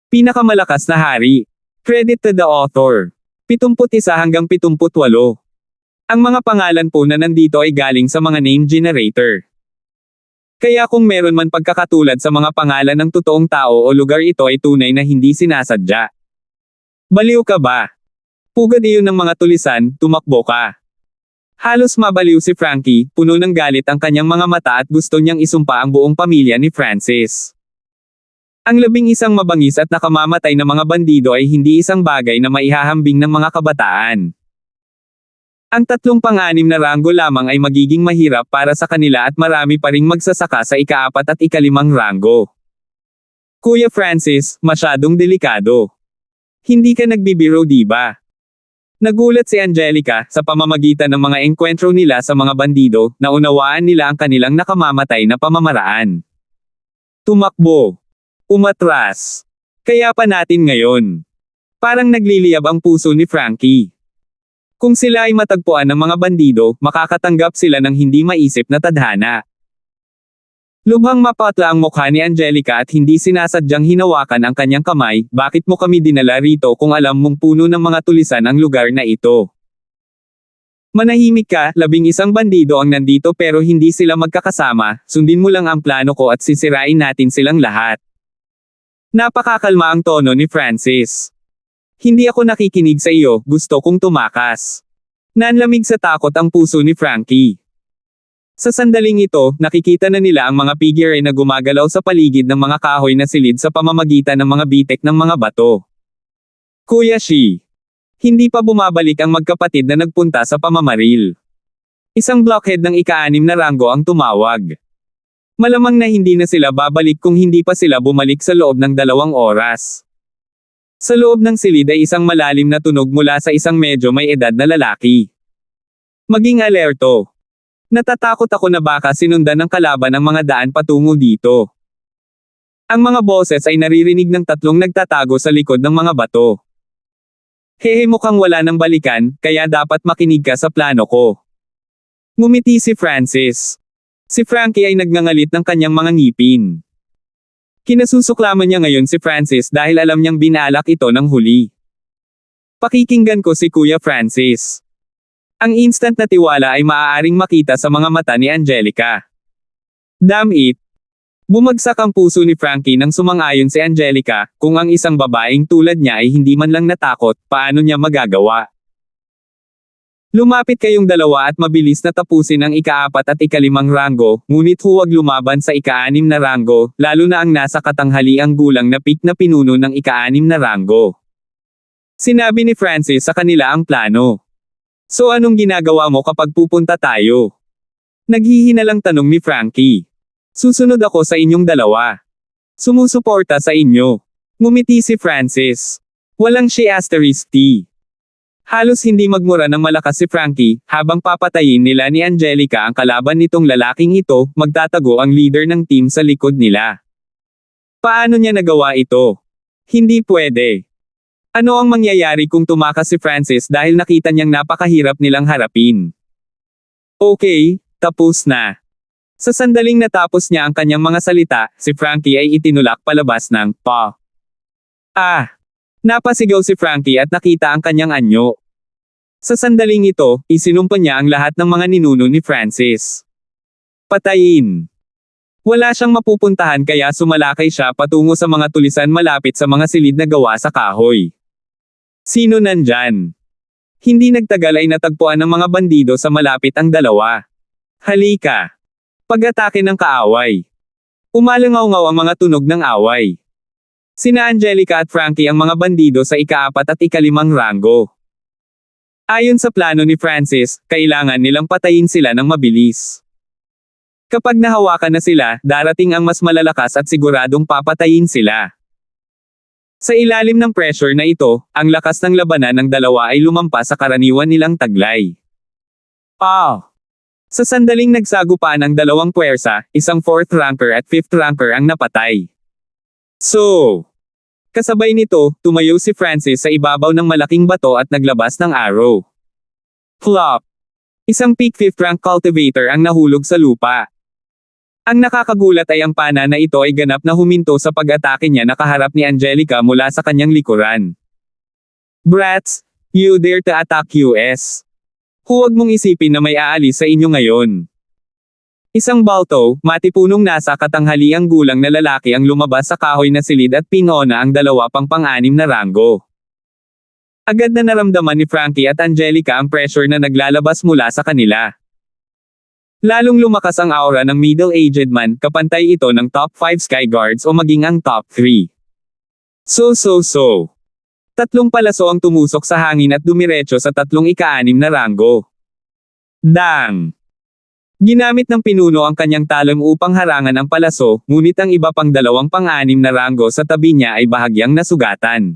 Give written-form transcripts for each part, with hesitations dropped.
Pinakamalakas na hari. Credit to the author. 71 hanggang 78. Ang mga pangalan po na nandito ay galing sa mga name generator. Kaya kung meron man pagkakatulad sa mga pangalan ng totoong tao o lugar, ito ay tunay na hindi sinasadya. Baliw ka ba? Pugad iyon ng mga tulisan, tumakbo ka. Halos mabaliw si Frankie, puno ng galit ang kanyang mga mata at gusto niyang isumpa ang buong pamilya ni Francis. Ang 11 mabangis at nakamamatay na mga bandido ay hindi isang bagay na maihahambing ng mga kabataan. Ang 3 pang-6 na ranggo lamang ay magiging mahirap para sa kanila at marami pa ring magsasaka sa ika-4 at ika-5 ranggo. Kuya Francis, masyadong delikado. Hindi ka nagbibiro, di ba? Nagulat si Angelica sa pamamagitan ng mga engkwentro nila sa mga bandido, naunawaan nila ang kanilang nakamamatay na pamamaraan. Tumakbo. Umatras. Kaya pa natin ngayon. Parang nagliliyab ang puso ni Frankie. Kung sila ay matagpuan ng mga bandido, makakatanggap sila ng hindi maisip na tadhana. Lubhang mapatla ang mukha ni Angelica at hindi sinasadyang hinawakan ang kanyang kamay. Bakit mo kami dinala rito kung alam mong puno ng mga tulisan ang lugar na ito? Manahimik ka, 11 bandido ang nandito pero hindi sila magkakasama, sundin mo lang ang plano ko at sisirain natin silang lahat. Napakakalma ang tono ni Francis. Hindi ako nakikinig sa iyo, gusto kong tumakas. Nanlamig sa takot ang puso ni Frankie. Sa sandaling ito, nakikita na nila ang mga figure na gumagalaw sa paligid ng mga kahoy na silid sa pamamagitan ng mga bitek ng mga bato. Kuya Shi. Hindi pa bumabalik ang magkapatid na nagpunta sa pamamaril. Isang blockhead ng ika-6 na ranggo ang tumawag. Malamang na hindi na sila babalik kung hindi pa sila bumalik sa loob ng 2 oras. Sa loob ng silid ay isang malalim na tunog mula sa isang medyo may edad na lalaki. Maging alerto. Natatakot ako na baka sinundan ng kalaban ang mga daan patungo dito. Ang mga boses ay naririnig ng 3 nagtatago sa likod ng mga bato. Hehe, mukhang wala ng balikan, kaya dapat makinig ka sa plano ko. Ngumiti si Francis. Si Frankie ay nagngangalit ng kanyang mga ngipin. Kinasusuklaman niya ngayon si Francis dahil alam niyang binalak ito ng huli. Pakikinggan ko si Kuya Francis. Ang instant na tiwala ay maaaring makita sa mga mata ni Angelica. Damn it! Bumagsak ang puso ni Frankie nang sumang-ayon si Angelica, kung ang isang babaeng tulad niya ay hindi man lang natakot, paano niya magagawa? Lumapit kayong 2 at mabilis na tapusin ang ika-4 at ika-5 ranggo, ngunit huwag lumaban sa ika-6 na ranggo, lalo na ang nasa katanghaliang gulang na pik na pinuno ng ika-6 na ranggo. Sinabi ni Francis sa kanila ang plano. So anong ginagawa mo kapag pupunta tayo? Naghihinalang tanong ni Frankie. Susunod ako sa inyong 2. Sumusuporta sa inyo. Ngumiti si Francis. Walang she asterisk T. Halos hindi magmura ng malakas si Frankie, habang papatayin nila ni Angelica ang kalaban nitong lalaking ito, magtatago ang leader ng team sa likod nila. Paano niya nagawa ito? Hindi pwede. Ano ang mangyayari kung tumakas si Francis dahil nakita niyang napakahirap nilang harapin? Okay, tapos na. Sa sandaling natapos niya ang kanyang mga salita, si Frankie ay itinulak palabas ng pa. Napasigaw si Frankie at nakita ang kanyang anyo. Sa sandaling ito, isinumpa niya ang lahat ng mga ninuno ni Francis. Patayin. Wala siyang mapupuntahan kaya sumalakay siya patungo sa mga tulisan malapit sa mga silid na gawa sa kahoy. Sino nandyan? Hindi nagtagal ay natagpuan ng mga bandido sa malapit ang 2. Halika. Pag-atake ng kaaway. Umalangaw-ngaw ang mga tunog ng away. Sina Angelica at Frankie ang mga bandido sa ika-4 at ika-5 ranggo. Ayon sa plano ni Francis, kailangan nilang patayin sila ng mabilis. Kapag nahawakan na sila, darating ang mas malalakas at siguradong papatayin sila. Sa ilalim ng pressure na ito, ang lakas ng labanan ng 2 ay lumampas sa karaniwan nilang taglay. Sa sandaling nagsagupaan ang 2 puwersa, isang 4th ranker at 5th ranker ang napatay. Kasabay nito, tumayo si Francis sa ibabaw ng malaking bato at naglabas ng arrow. Flop! Isang peak 5th rank cultivator ang nahulog sa lupa. Ang nakakagulat ay ang pana na ito ay ganap na huminto sa pag-atake niya na kaharap ni Angelica mula sa kanyang likuran. Brats, you dare to attack US. Huwag mong isipin na may aalis sa inyo ngayon. Isang balto, matipunong nasa katanghaliang gulang na lalaki ang lumabas sa kahoy na silid at pinona ang dalawa pang pang-anim na ranggo. Agad na naramdaman ni Frankie at Angelica ang pressure na naglalabas mula sa kanila. Lalong lumakas ang aura ng middle-aged man, kapantay ito ng top 5 Sky Guards o maging ang top 3. So. Tatlong palaso ang tumusok sa hangin at dumiretso sa tatlong ika-6 na ranggo. Dang! Ginamit ng pinuno ang kanyang talong upang harangan ang palaso, ngunit ang iba pang dalawang pang-6 na ranggo sa tabi niya ay bahagyang nasugatan.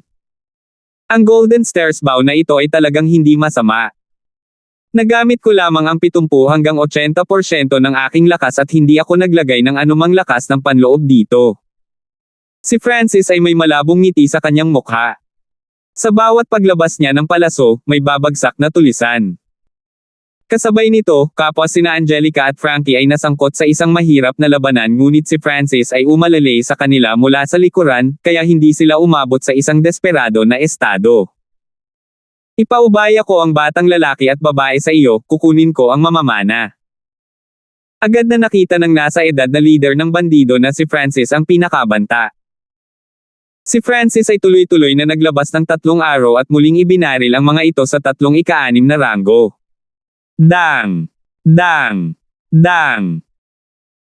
Ang Golden Stairs bow na ito ay talagang hindi masama. Nagamit ko lamang ang 70 hanggang 80% ng aking lakas at hindi ako naglagay ng anumang lakas ng panloob dito. Si Francis ay may malabong ngiti sa kanyang mukha. Sa bawat paglabas niya ng palaso, may babagsak na tulisan. Kasabay nito, kapwa sina Angelica at Frankie ay nasangkot sa isang mahirap na labanan ngunit si Francis ay umalalay sa kanila mula sa likuran, kaya hindi sila umabot sa isang desperado na estado. Ipaubaya ko ang batang lalaki at babae sa iyo, kukunin ko ang mamamana. Agad na nakita ng nasa edad na leader ng bandido na si Francis ang pinakabanta. Si Francis ay tuloy-tuloy na naglabas ng 3 arrow at muling ibinaril ang mga ito sa 3 ika-6 na ranggo. Dang! Dang! Dang!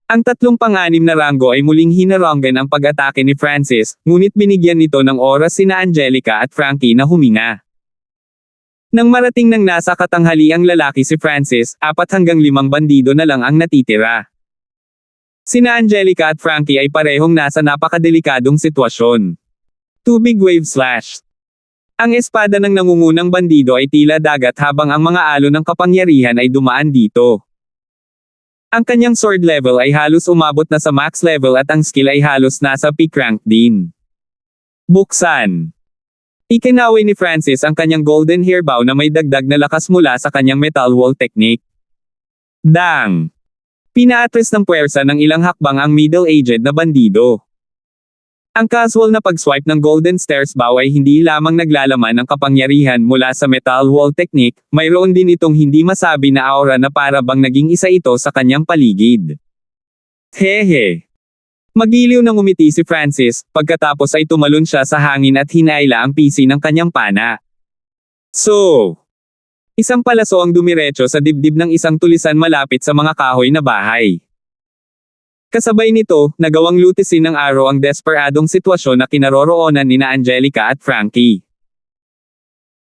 Ang 3 pang-6 na ranggo ay muling hinaranggan ang pag-atake ni Francis, ngunit binigyan nito ng oras sina Angelica at Frankie na huminga. Nang marating ng nasa katanghaliang lalaki si Francis, 4 hanggang 5 bandido na lang ang natitira. Sina Angelica at Frankie ay parehong nasa napakadelikadong sitwasyon. Tubig wave slash. Ang espada ng nangungunang bandido ay tila dagat habang ang mga alon ng kapangyarihan ay dumaan dito. Ang kanyang sword level ay halos umabot na sa max level at ang skill ay halos nasa peak rank din. Buksan. Ikinaway ni Francis ang kanyang golden hair bow na may dagdag na lakas mula sa kanyang metal wall technique. Dang! Pinaatras ng puwersa ng ilang hakbang ang middle-aged na bandido. Ang casual na pag-swipe ng Golden Stairs bow ay hindi lamang naglalaman ng kapangyarihan mula sa metal wall technique, mayroon din itong hindi masabi na aura na para bang naging isa ito sa kanyang paligid. Hehe. Magiliw na ngumiti si Francis, pagkatapos ay tumalon siya sa hangin at hinaila ang pisi ng kanyang pana. So, isang palaso ang dumiretso sa dibdib ng isang tulisan malapit sa mga kahoy na bahay. Kasabay nito, nagawang lutisin ng arrow ang desperadong sitwasyon na kinaroroonan nina Angelica at Frankie.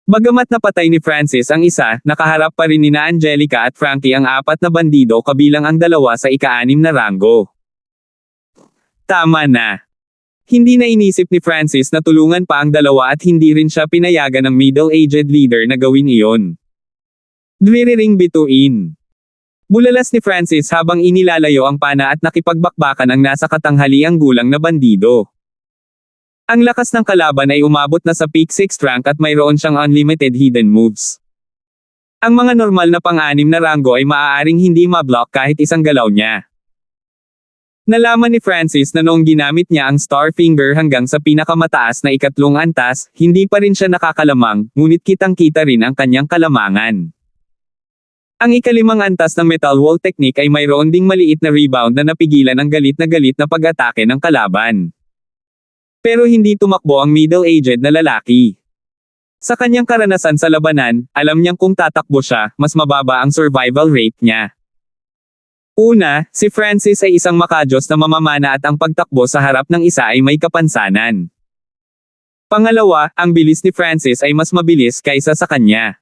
Bagamat napatay ni Francis ang isa, nakaharap pa rin nina Angelica at Frankie ang 4 na bandido kabilang ang 2 sa ika-6 na ranggo. Tama na. Hindi na inisip ni Francis na tulungan pa ang 2 at hindi rin siya pinayagan ng middle-aged leader na gawin iyon. Dwiriring bituin. Bulalas ni Francis habang inilalayo ang pana at nakipagbakbakan ang nasa katanghaliang gulang na bandido. Ang lakas ng kalaban ay umabot na sa peak 6th rank at mayroon siyang unlimited hidden moves. Ang mga normal na pang-6 na ranggo ay maaaring hindi mablock kahit isang galaw niya. Nalaman ni Francis na noong ginamit niya ang Star Finger hanggang sa pinakamataas na 3 antas, hindi pa rin siya nakakalamang, ngunit kitang-kita rin ang kanyang kalamangan. Ang 5 antas ng metal wall technique ay mayroon ding maliit na rebound na napigilan ang galit na pag-atake ng kalaban. Pero hindi tumakbo ang middle-aged na lalaki. Sa kanyang karanasan sa labanan, alam niyang kung tatakbo siya, mas mababa ang survival rate niya. Una, si Francis ay isang makajos na mamamana at ang pagtakbo sa harap ng isa ay may kapansanan. Pangalawa, ang bilis ni Francis ay mas mabilis kaysa sa kanya.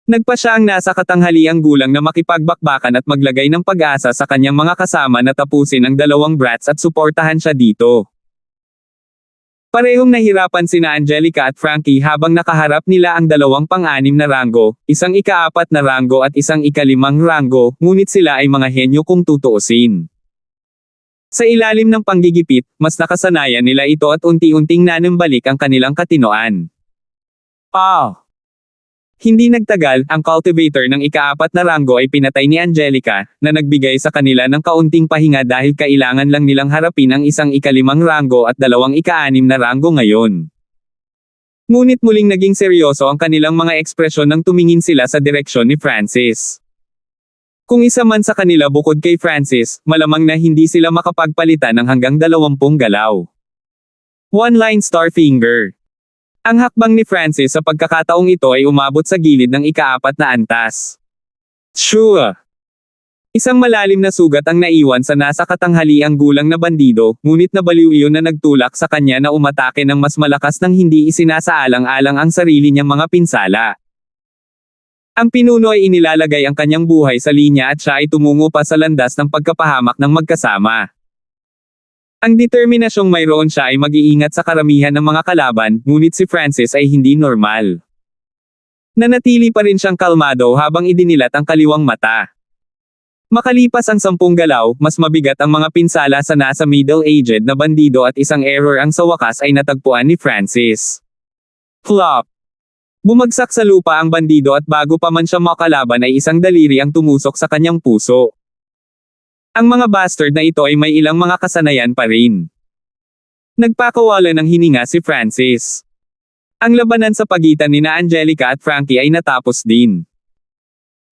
Nagpa siya ang nasa katanghaliang gulang na makipagbakbakan at maglagay ng pag-asa sa kanyang mga kasama na tapusin ang 2 brats at suportahan siya dito. Parehong nahirapan sina Angelica at Frankie habang nakaharap nila ang 2 pang-6 na ranggo, isang ika-4 na ranggo at isang ika-5 ranggo, ngunit sila ay mga henyo kung tutuusin. Sa ilalim ng panggigipit, mas nakasanayan nila ito at unti-unting nanambalik ang kanilang katinoan. Hindi nagtagal, ang cultivator ng ika-4 na ranggo ay pinatay ni Angelica, na nagbigay sa kanila ng kaunting pahinga dahil kailangan lang nilang harapin ang isang ika-5 ranggo at 2 ika-6 na ranggo ngayon. Ngunit muling naging seryoso ang kanilang mga ekspresyon nang tumingin sila sa direksyon ni Francis. Kung isa man sa kanila bukod kay Francis, malamang na hindi sila makapagpalitan ng hanggang 20 galaw. One-line Starfinger. Ang hakbang ni Francis sa pagkakataong ito ay umabot sa gilid ng ika-4 na antas. Sure. Isang malalim na sugat ang naiwan sa nasa katanghaliang gulang na bandido, ngunit nabaliw iyon na nagtulak sa kanya na umatake ng mas malakas nang hindi isinasaalang-alang ang sarili niyang mga pinsala. Ang pinuno ay inilalagay ang kanyang buhay sa linya at siya ay tumungo pa sa landas ng pagkapahamak ng magkasama. Ang determinasyong mayroon siya ay mag-iingat sa karamihan ng mga kalaban, ngunit si Francis ay hindi normal. Nanatili pa rin siyang kalmado habang idinilat ang kaliwang mata. Makalipas ang 10 galaw, mas mabigat ang mga pinsala sa nasa middle-aged na bandido at isang error ang sa wakas ay natagpuan ni Francis. Flop! Bumagsak sa lupa ang bandido at bago pa man siya makalaban ay isang daliri ang tumusok sa kanyang puso. Ang mga bastard na ito ay may ilang mga kasanayan pa rin. Nagpakawala ng hininga si Francis. Ang labanan sa pagitan ni na Angelica at Frankie ay natapos din.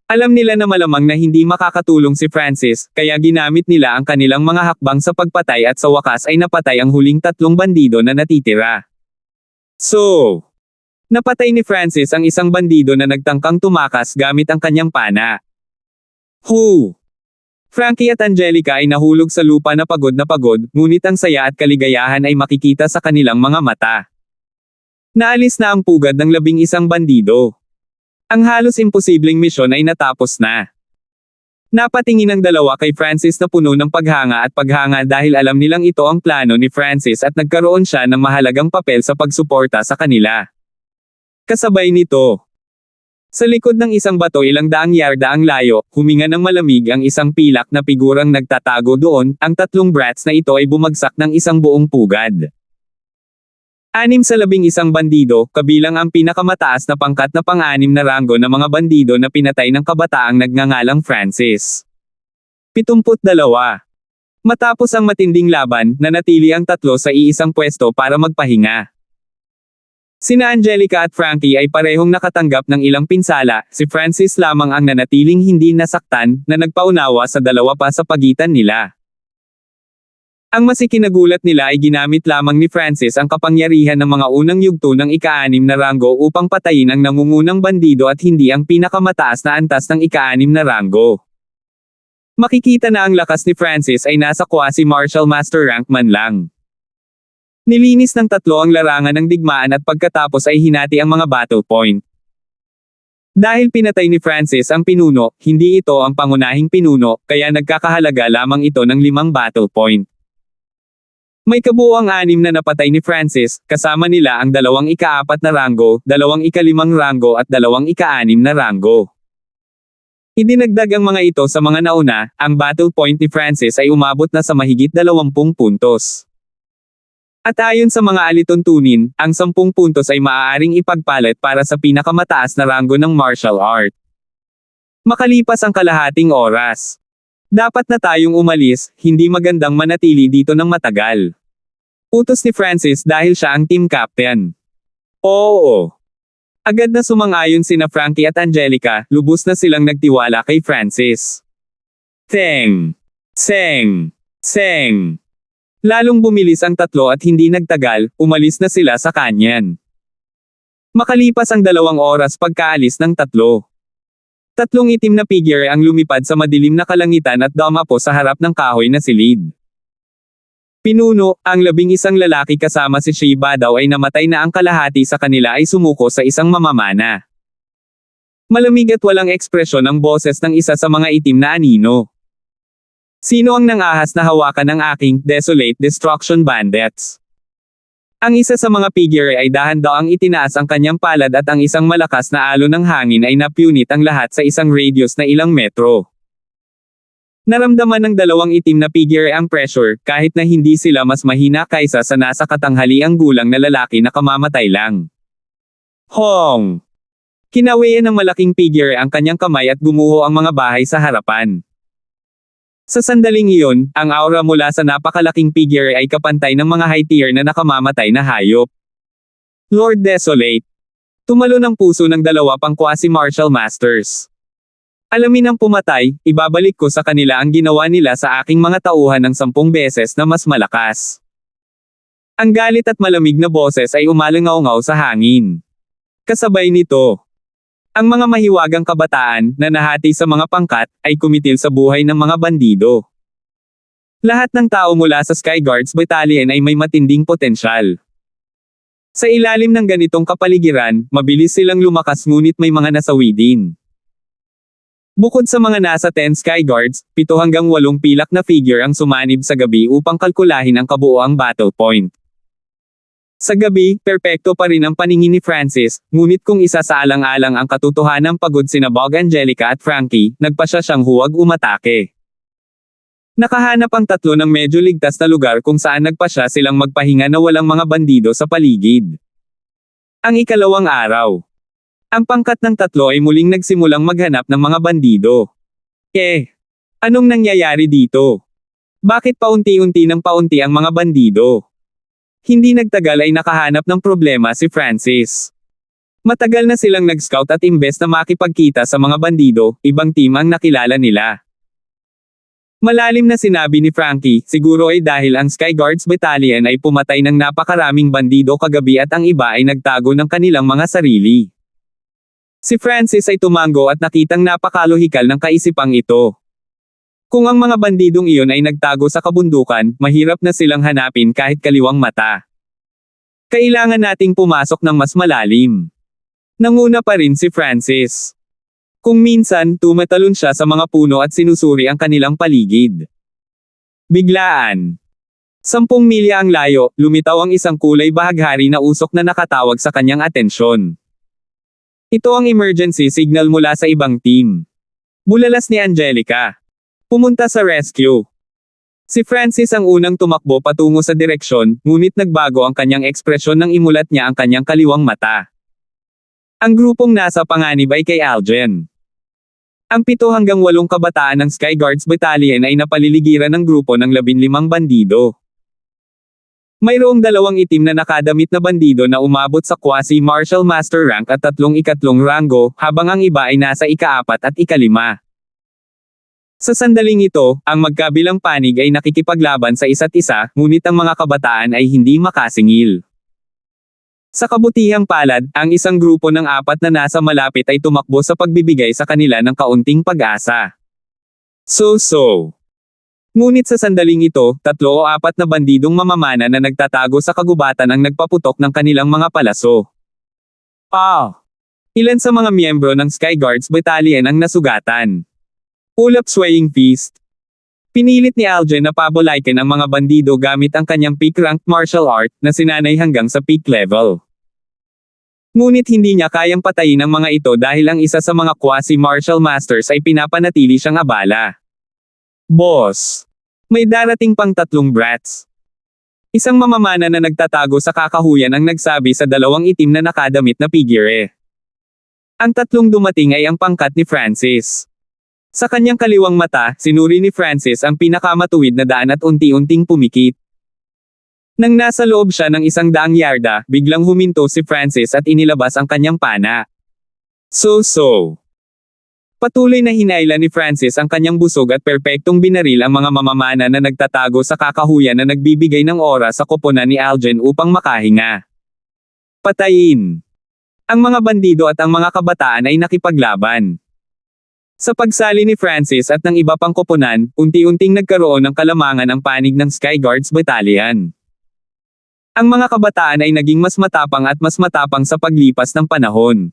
Alam nila na malamang na hindi makakatulong si Francis, kaya ginamit nila ang kanilang mga hakbang sa pagpatay at sa wakas ay napatay ang huling 3 bandido na natitira. So, napatay ni Francis ang isang bandido na nagtangkang tumakas gamit ang kanyang pana. Frankie at Angelica ay nahulog sa lupa na pagod, ngunit ang saya at kaligayahan ay makikita sa kanilang mga mata. Naalis na ang pugad ng 11 bandido. Ang halos imposibleng misyon ay natapos na. Napatingin ang dalawa kay Francis na puno ng paghanga dahil alam nilang ito ang plano ni Francis at nagkaroon siya ng mahalagang papel sa pagsuporta sa kanila. Kasabay nito, sa likod ng isang bato ilang daang yarda ang layo, huminga ng malamig ang isang pilak na figurang nagtatago doon, ang 3 brats na ito ay bumagsak ng isang buong pugad. 6 sa 11 bandido, kabilang ang pinakamataas na pangkat na pang-6 na ranggo na mga bandido na pinatay ng kabataang nagngangalang Francis. 72. Matapos ang matinding laban, nanatili ang 3 sa iisang pwesto para magpahinga. Sina Angelica at Frankie ay parehong nakatanggap ng ilang pinsala, si Francis lamang ang nanatiling hindi nasaktan, na nagpaunawa sa 2 pa sa pagitan nila. Ang masikinagulat nila ay ginamit lamang ni Francis ang kapangyarihan ng mga unang yugto ng ika-6 na ranggo upang patayin ang nangungunang bandido at hindi ang pinakamataas na antas ng ika-6 na ranggo. Makikita na ang lakas ni Francis ay nasa quasi-martial master rank man lang. Nilinis ng 3 ang larangan ng digmaan at pagkatapos ay hinati ang mga battle point. Dahil pinatay ni Francis ang pinuno, hindi ito ang pangunahing pinuno, kaya nagkakahalaga lamang ito ng 5 battle point. May kabuuang 6 na napatay ni Francis, kasama nila ang 2 ika-4 na ranggo, 2 ika-5 ranggo at 2 ika-6 na ranggo. Idinagdag ang mga ito sa mga nauna, ang battle point ni Francis ay umabot na sa mahigit 20 puntos. At ayon sa mga alituntunin, ang 10 puntos ay maaaring ipagpalit para sa pinakamataas na ranggo ng martial art. Makalipas ang kalahating oras, dapat na tayong umalis, hindi magandang manatili dito ng matagal. Utos ni Francis dahil siya ang team captain. Oo. Agad na sumang-ayon sina Frankie at Angelica, lubos na silang nagtiwala kay Francis. Seng! Lalong bumilis ang 3 at hindi nagtagal, umalis na sila sa kanyan. Makalipas ang 2 oras pagkaalis ng 3. 3 itim na figure ang lumipad sa madilim na kalangitan at dumapo sa harap ng kahoy na silid. Pinuno, ang 11 lalaki kasama si Shiba daw ay namatay na ang kalahati sa kanila ay sumuko sa isang mamamana. Malamig at walang ekspresyon ang boses ng isa sa mga itim na anino. Sino ang nangahas na hawakan ng aking desolate destruction bandits? Ang isa sa mga figure ay dahan-daang itinaas ang kanyang palad at ang isang malakas na alon ng hangin ay napunit ang lahat sa isang radius na ilang metro. Naramdaman ng 2 itim na figure ang pressure, kahit na hindi sila mas mahina kaysa sa nasa katanghaliang gulang na lalaki na kamamatay lang. Hong! Kinawian ng malaking figure ang kanyang kamay at gumuho ang mga bahay sa harapan. Sa sandaling iyon, ang aura mula sa napakalaking figure ay kapantay ng mga high tier na nakamamatay na hayop. Lord Desolate. Tumalo ng puso ng dalawa pang quasi-martial masters. Alamin ang pumatay, ibabalik ko sa kanila ang ginawa nila sa aking mga tauhan ng 10 beses na mas malakas. Ang galit at malamig na boses ay umalangaw-ngaw sa hangin. Kasabay nito, ang mga mahiwagang kabataan, na nahati sa mga pangkat, ay kumitil sa buhay ng mga bandido. Lahat ng tao mula sa Sky Guards Battalion ay may matinding potensyal. Sa ilalim ng ganitong kapaligiran, mabilis silang lumakas ngunit may mga nasawi din. Bukod sa mga nasa 10 Sky Guards, 7 hanggang 8 pilak na figure ang sumanib sa gabi upang kalkulahin ang kabuoang battle point. Sa gabi, perpekto pa rin ang paningin ni Francis, ngunit kung isa sa alang-alang ang katotohanang pagod sina Bog Angelica at Frankie, nagpasya siyang huwag umatake. Nakahanap ang tatlo ng medyo ligtas na lugar kung saan nagpasya silang magpahinga na walang mga bandido sa paligid. Ang ikalawang araw. Ang pangkat ng tatlo ay muling nagsimulang maghanap ng mga bandido. Anong nangyayari dito? Bakit paunti-unti ng paunti ang mga bandido? Hindi nagtagal ay nakahanap ng problema si Francis. Matagal na silang nag-scout at imbes na makipagkita sa mga bandido, ibang team ang nakilala nila. Malalim na sinabi ni Frankie, siguro ay dahil ang Sky Guards Battalion ay pumatay ng napakaraming bandido kagabi at ang iba ay nagtago ng kanilang mga sarili. Si Francis ay tumango at nakitang napakalohikal ng kaisipang ito. Kung ang mga bandidong iyon ay nagtago sa kabundukan, mahirap na silang hanapin kahit kaliwang mata. Kailangan nating pumasok ng mas malalim. Nanguna pa rin si Francis. Kung minsan, tumatalon siya sa mga puno at sinusuri ang kanilang paligid. Biglaan. 10 milya ang layo, lumitaw ang isang kulay bahaghari na usok na nakatawag sa kanyang atensyon. Ito ang emergency signal mula sa ibang team. Bulalas ni Angelica. Pumunta sa rescue. Si Francis ang unang tumakbo patungo sa direksyon, ngunit nagbago ang kanyang ekspresyon nang imulat niya ang kanyang kaliwang mata. Ang grupong nasa panganib ay kay Algen. Ang 7 hanggang 8 kabataan ng Sky Guards Battalion ay napaliligiran ng grupo ng 15 bandido. Mayroong 2 itim na nakadamit na bandido na umabot sa quasi-martial master rank at 3 ikatlong rango, habang ang iba ay nasa ika-4 at ika-5. Sa sandaling ito, ang magkabilang panig ay nakikipaglaban sa isa't isa, ngunit ang mga kabataan ay hindi makasingil. Sa kabutihang palad, ang isang grupo ng 4 na nasa malapit ay tumakbo sa pagbibigay sa kanila ng kaunting pag-asa. Ngunit sa sandaling ito, 3 o 4 na bandidong mamamana na nagtatago sa kagubatan ang nagpaputok ng kanilang mga palaso. Ilan sa mga miyembro ng Sky Guards Battalion ang nasugatan. Ulap swaying feast. Pinilit ni Algen na pabolaikin ang mga bandido gamit ang kanyang peak-ranked martial art, na sinanay hanggang sa peak level. Ngunit hindi niya kayang patayin ang mga ito dahil ang isa sa mga quasi-martial masters ay pinapanatili siyang abala. Boss! May darating pang 3 brats. Isang mamamana na nagtatago sa kakahuyan ang nagsabi sa 2 itim na nakadamit na figure. Ang 3 dumating ay ang pangkat ni Francis. Sa kanyang kaliwang mata, sinuri ni Francis ang pinakamatuwid na daan at unti-unting pumikit. Nang nasa loob siya ng 100 yarda, biglang huminto si Francis at inilabas ang kanyang pana. Patuloy na hinailan ni Francis ang kanyang busog at perpektong binaril ang mga mamamana na nagtatago sa kakahuyan na nagbibigay ng oras sa koponan ni Algen upang makahinga. Patayin! Ang mga bandido at ang mga kabataan ay nakipaglaban. Sa pagsali ni Francis at ng iba pang koponan, unti-unting nagkaroon ng kalamangan ang panig ng Sky Guards Battalion. Ang mga kabataan ay naging mas matapang at mas matapang sa paglipas ng panahon.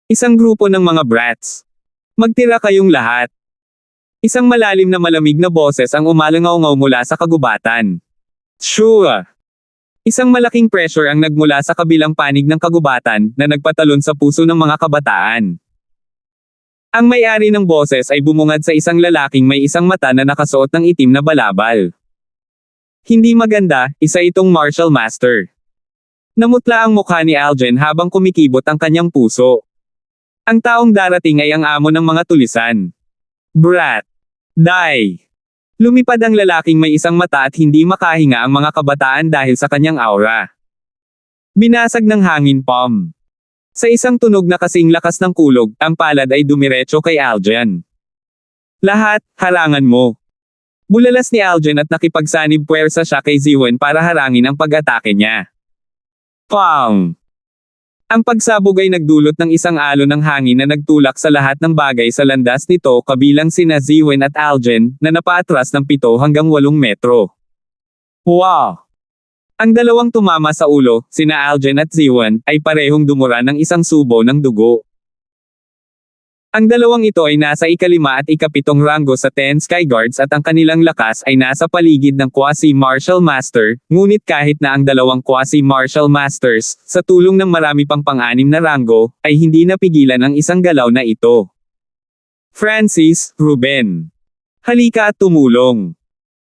Isang grupo ng mga brats. Magtira kayong lahat. Isang malalim na malamig na boses ang umalangaw-ngaw mula sa kagubatan. Sure! Isang malaking pressure ang nagmula sa kabilang panig ng kagubatan, na nagpatalon sa puso ng mga kabataan. Ang may-ari ng boses ay bumungad sa isang lalaking may isang mata na nakasuot ng itim na balabal. Hindi maganda, isa itong martial master. Namutla ang mukha ni Algen habang kumikibot ang kanyang puso. Ang taong darating ay ang amo ng mga tulisan. Brat. Die. Lumipad ang lalaking may isang mata at hindi makahinga ang mga kabataan dahil sa kanyang aura. Binasag ng hangin Pom. Sa isang tunog na kasing lakas ng kulog, ang palad ay dumiretso kay Algen. Lahat, harangan mo. Bulalas ni Algen at nakipagsanib puwersa siya kay Ziwen para harangin ang pag-atake niya. Pang! Ang pagsabog ay nagdulot ng isang alon ng hangin na nagtulak sa lahat ng bagay sa landas nito kabilang sina Ziwen at Algen, na napaatras ng 7 hanggang 8 metro. Wow! Ang dalawang tumama sa ulo, sina Algen at Ziwen, ay parehong dumura ng isang subo ng dugo. Ang dalawang ito ay nasa ika-5 at ika-7 ranggo sa 10 Sky Guards at ang kanilang lakas ay nasa paligid ng Quasi-Martial Master, ngunit kahit na ang dalawang Quasi-Martial Masters, sa tulong ng marami pang pang-6 na ranggo, ay hindi napigilan ang isang galaw na ito. Francis, Ruben. Halika at tumulong.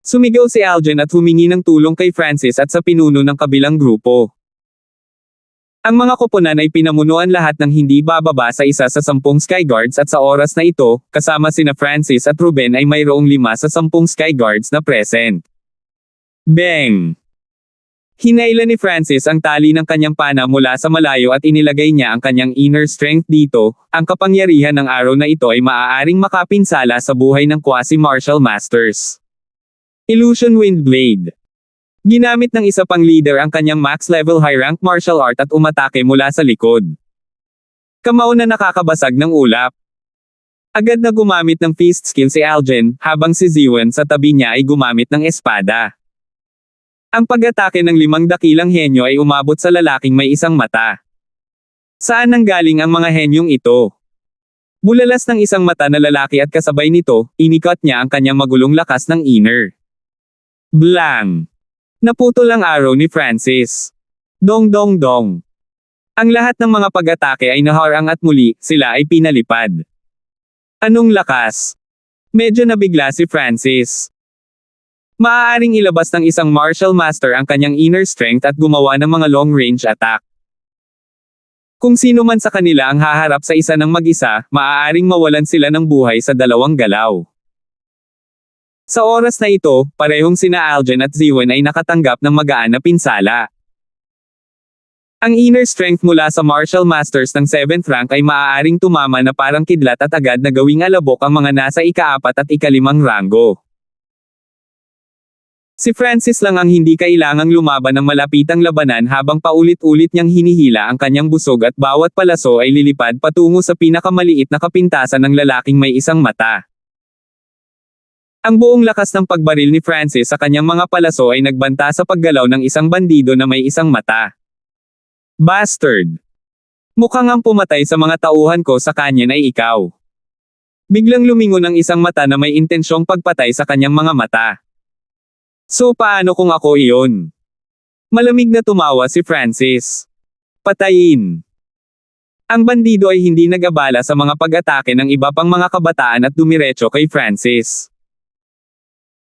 Sumigaw si Algen at humingi ng tulong kay Francis at sa pinuno ng kabilang grupo. Ang mga koponan ay pinamunuan lahat ng hindi bababa sa isa sa 10 Sky Guards at sa oras na ito, kasama sina Francis at Ruben ay mayroong 5 sa 10 Sky Guards na present. Bang! Hinailan ni Francis ang tali ng kanyang pana mula sa malayo at inilagay niya ang kanyang inner strength dito. Ang kapangyarihan ng araw na ito ay maaaring makapinsala sa buhay ng Quasi-Martial Masters. Illusion Wind Blade. Ginamit ng isa pang leader ang kanyang max-level high-rank martial art at umatake mula sa likod. Kamao na nakakabasag ng ulap. Agad na gumamit ng fist skill si Algen, habang si Ziwen sa tabi niya ay gumamit ng espada. Ang pag-atake ng 5 dakilang henyo ay umabot sa lalaking may isang mata. Saan nanggaling ang mga henyong ito? Bulalas ng isang mata na lalaki at kasabay nito, inikot niya ang kanyang magulong lakas ng inner. Blang! Naputol ang arrow ni Francis. Dong dong dong. Ang lahat ng mga pag-atake ay naharang at muli, sila ay pinalipad. Anong lakas? Medyo nabigla si Francis. Maaaring ilabas ng isang martial master ang kanyang inner strength at gumawa ng mga long-range attack. Kung sino man sa kanila ang haharap sa isa ng mag-isa, maaaring mawalan sila ng buhay sa 2 galaw. Sa oras na ito, parehong sina Algen at Ziwen ay nakatanggap ng magaan na pinsala. Ang inner strength mula sa Martial Masters ng 7th rank ay maaaring tumama na parang kidlat at agad na gawing alabok ang mga nasa ika-4 at ika-5 ranggo. Si Francis lang ang hindi kailangang lumaban ng malapitang labanan habang paulit-ulit niyang hinihila ang kanyang busog at bawat palaso ay lilipad patungo sa pinakamaliit na kapintasan ng lalaking may isang mata. Ang buong lakas ng pagbaril ni Francis sa kanyang mga palaso ay nagbanta sa paggalaw ng isang bandido na may isang mata. Bastard! Mukhang ang pumatay sa mga tauhan ko sa kanya ay ikaw. Biglang lumingon ang isang mata na may intensyong pagpatay sa kanyang mga mata. So paano kung ako iyon? Malamig na tumawa si Francis. Patayin! Ang bandido ay hindi nag-abala sa mga pag-atake ng iba pang mga kabataan at dumiretso kay Francis.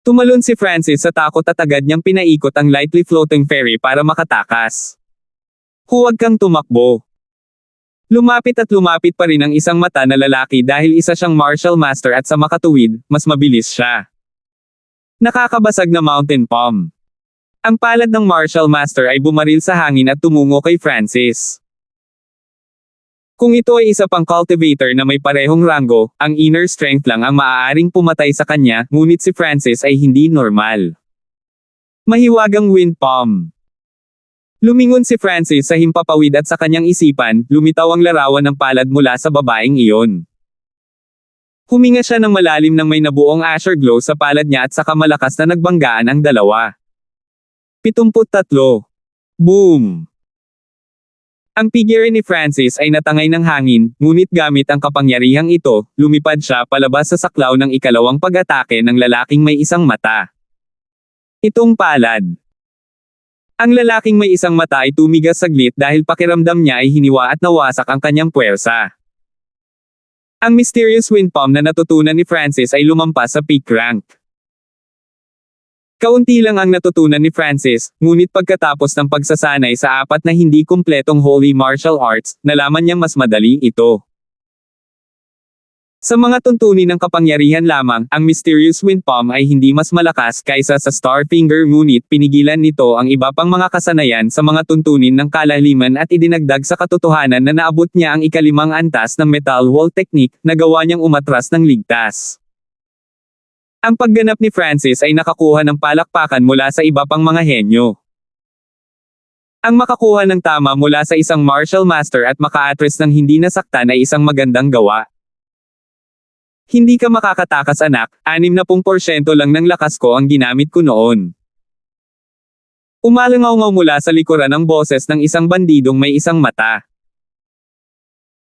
Tumalon si Francis sa takot at agad niyang pinaikot ang lightly floating ferry para makatakas. Huwag kang tumakbo. Lumapit at lumapit pa rin ang isang mata na lalaki dahil isa siyang martial master at sa makatuwid, mas mabilis siya. Nakakabasag na mountain palm. Ang palad ng martial master ay bumaril sa hangin at tumungo kay Francis. Kung ito ay isa pang cultivator na may parehong ranggo, ang inner strength lang ang maaaring pumatay sa kanya, ngunit si Francis ay hindi normal. Mahiwagang wind palm. Lumingon si Francis sa himpapawid at sa kanyang isipan, lumitaw ang larawan ng palad mula sa babaeng iyon. Huminga siya ng malalim nang may nabuong afterglow sa palad niya at saka malakas na nagbanggaan ang dalawa. 73. Boom! Ang figure ni Francis ay natangay ng hangin, ngunit gamit ang kapangyarihang ito, lumipad siya palabas sa saklaw ng ikalawang pag-atake ng lalaking may isang mata. Itong palad. Ang lalaking may isang mata ay tumigas saglit dahil pakiramdam niya ay hiniwa at nawasak ang kanyang puwersa. Ang mysterious wind palm na natutunan ni Francis ay lumampas sa peak rank. Kaunti lang ang natutunan ni Francis, ngunit pagkatapos ng pagsasanay sa 4 na hindi kumpletong holy martial arts, nalaman niyang mas madali ito. Sa mga tuntunin ng kapangyarihan lamang, ang Mysterious Wind Palm ay hindi mas malakas kaysa sa Starfinger, ngunit pinigilan nito ang iba pang mga kasanayan sa mga tuntunin ng kalaliman at idinagdag sa katotohanan na naabot niya ang ikalimang antas ng Metal Wall Technique na gawa niyang umatras ng ligtas. Ang pagganap ni Francis ay nakakuha ng palakpakan mula sa iba pang mga henyo. Ang makakuha ng tama mula sa isang martial master at maka-atres ng hindi nasaktan ay isang magandang gawa. Hindi ka makakatakas anak, 60% lang ng lakas ko ang ginamit ko noon. Umalangaw mula sa likuran ng boses ng isang bandidong may isang mata.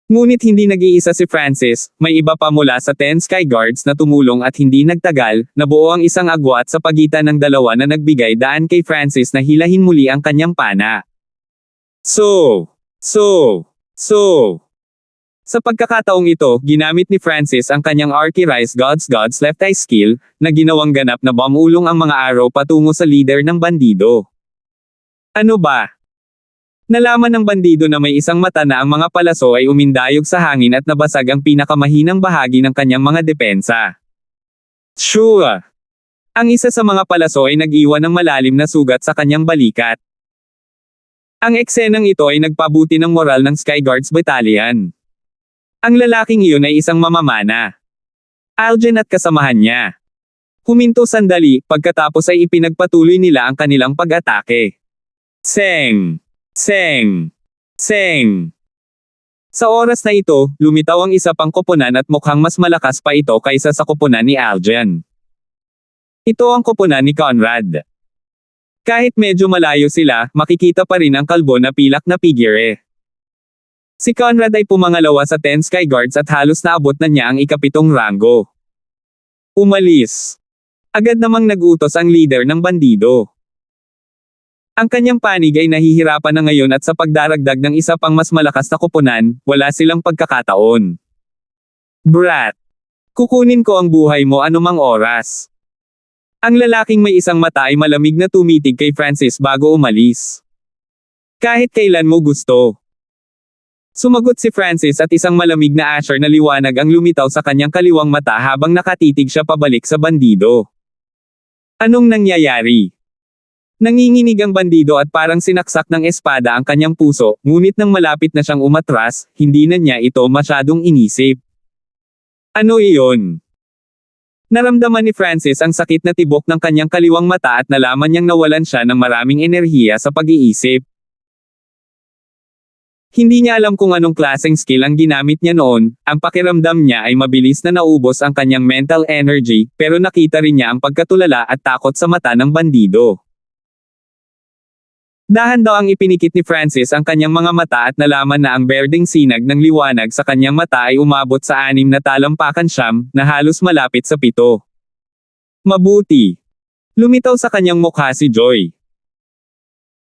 Ngunit hindi nag-iisa si Francis, may iba pa mula sa 10 Sky Guards na tumulong at hindi nagtagal, nabuo ang isang agwat sa pagitan ng dalawa na nagbigay daan kay Francis na hilahin muli ang kanyang pana. Sa pagkakataong ito, ginamit ni Francis ang kanyang Archerice God's Left Eye skill, na ginawang ganap na bumulong ang mga araw patungo sa leader ng bandido. Ano ba? Nalaman ng bandido na may isang mata na ang mga palaso ay umindayog sa hangin at nabasag ang pinakamahinang bahagi ng kanyang mga depensa. Sure! Ang isa sa mga palaso ay nag-iwan ng malalim na sugat sa kanyang balikat. Ang eksenang ito ay nagpabuti ng moral ng Sky Guards Battalion. Ang lalaking iyon ay isang mamamana. Algen at kasamahan niya. Huminto sandali, pagkatapos ay ipinagpatuloy nila ang kanilang pag-atake. Seng! Sa oras na ito, lumitaw ang isa pang koponan at mukhang mas malakas pa ito kaysa sa koponan ni Algen. Ito ang koponan ni Conrad. Kahit medyo malayo sila, makikita pa rin ang kalbo na pilak na figure. Si Conrad ay pumangalawa sa 10 Sky Guards at halos naabot na niya ang ikapitong ranggo. Umalis. Agad namang nag-utos ang leader ng bandido. Ang kanyang panig ay nahihirapan na ngayon at sa pagdaragdag ng isa pang mas malakas na koponan, wala silang pagkakataon. Brat! Kukunin ko ang buhay mo anumang oras. Ang lalaking may isang mata ay malamig na tumitig kay Francis bago umalis. Kahit kailan mo gusto. Sumagot si Francis at isang malamig na asher na liwanag ang lumitaw sa kanyang kaliwang mata habang nakatitig siya pabalik sa bandido. Anong nangyayari? Nanginginig ang bandido at parang sinaksak ng espada ang kanyang puso, ngunit nang malapit na siyang umatras, hindi na niya ito masyadong inisip. Ano iyon? Naramdaman ni Francis ang sakit na tibok ng kanyang kaliwang mata at nalaman niyang nawalan siya ng maraming enerhiya sa pag-iisip. Hindi niya alam kung anong klaseng skill ang ginamit niya noon, ang pakiramdam niya ay mabilis na naubos ang kanyang mental energy, pero nakita rin niya ang pagkatulala at takot sa mata ng bandido. Dahan daw ang ipinikit ni Francis ang kanyang mga mata at nalaman na ang berdeng sinag ng liwanag sa kanyang mata ay umabot sa 6 na talampakan siyam, na halos malapit sa 7. Mabuti. Lumitaw sa kanyang mukha si Joy.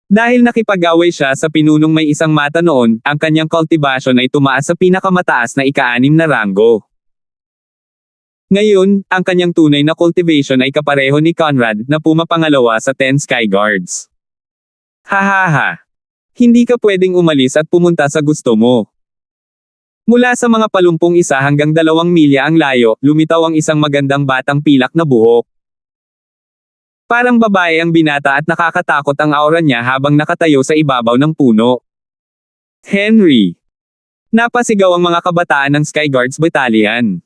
Dahil nakipag-away siya sa pinunong may isang mata noon, ang kanyang cultivation ay tumaas sa pinakamataas na ika-6 na ranggo. Ngayon, ang kanyang tunay na cultivation ay kapareho ni Conrad na pumapangalawa sa 10 Sky Guards. Hahaha. Hindi ka pwedeng umalis at pumunta sa gusto mo. Mula sa mga 81 hanggang 2 milya ang layo, lumitaw ang isang magandang batang pilak na buhok. Parang babae ang binata at nakakatakot ang aura niya habang nakatayo sa ibabaw ng puno. Henry! Napasigaw ang mga kabataan ng Sky Guards Battalion.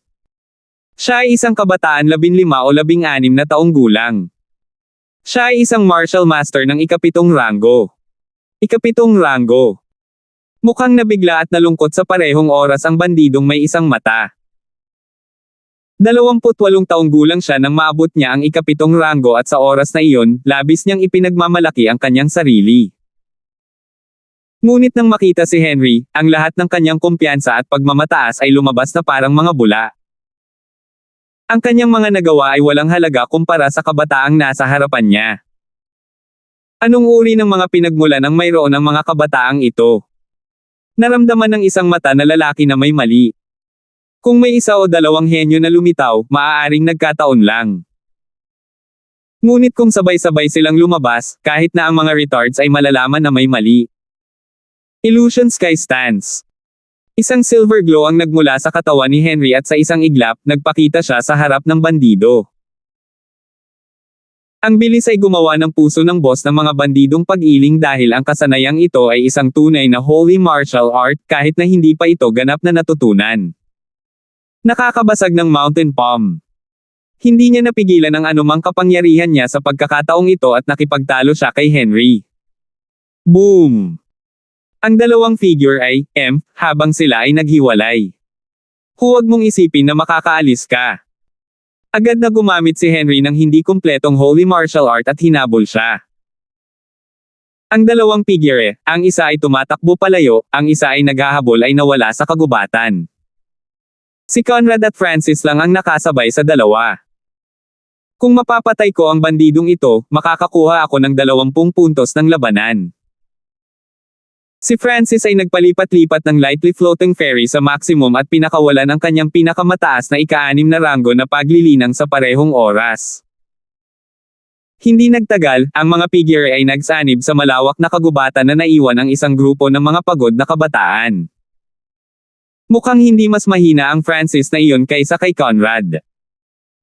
Siya ay isang kabataan 15 o 16 na taong gulang. Siya ay isang martial master ng ikapitong ranggo. Ikapitong ranggo. Mukhang nabigla at nalungkot sa parehong oras ang bandidong may isang mata. 28 taong gulang siya nang maabot niya ang ikapitong ranggo at sa oras na iyon, labis niyang ipinagmamalaki ang kanyang sarili. Ngunit nang makita si Henry, ang lahat ng kanyang kumpiyansa at pagmamataas ay lumabas na parang mga bula. Ang kanyang mga nagawa ay walang halaga kumpara sa kabataang nasa harapan niya. Anong uri ng mga pinagmulan ang mayroon ng mga kabataang ito? Naramdaman ng isang mata na lalaki na may mali. Kung may isa o dalawang henyo na lumitaw, maaaring nagkataon lang. Ngunit kung sabay-sabay silang lumabas, kahit na ang mga retards ay malalaman na may mali. Illusion Sky Stance. Isang silver glow ang nagmula sa katawan ni Henry at sa isang iglap, nagpakita siya sa harap ng bandido. Ang bilis ay gumawa ng puso ng boss ng mga bandidong pag-iling dahil ang kasanayang ito ay isang tunay na holy martial art kahit na hindi pa ito ganap na natutunan. Nakakabasag ng mountain palm. Hindi niya napigilan ang anumang kapangyarihan niya sa pagkakataong ito at nakipagtalo siya kay Henry. Boom! Ang dalawang figure ay, habang sila ay naghiwalay. Huwag mong isipin na makakaalis ka. Agad na gumamit si Henry ng hindi kumpletong holy martial art at hinabol siya. Ang dalawang figure, ang isa ay tumatakbo palayo, ang isa ay naghahabol ay nawala sa kagubatan. Si Conrad at Francis lang ang nakasabay sa dalawa. Kung mapapatay ko ang bandidong ito, makakakuha ako ng 20 puntos ng labanan. Si Francis ay nagpalipat-lipat ng lightly floating ferry sa maximum at pinakawalan ang kanyang pinakamataas na ika-6 na ranggo na paglilinang sa parehong oras. Hindi nagtagal, ang mga figure ay nagsanib sa malawak na kagubatan na naiwan ang isang grupo ng mga pagod na kabataan. Mukhang hindi mas mahina ang Francis na iyon kaysa kay Conrad.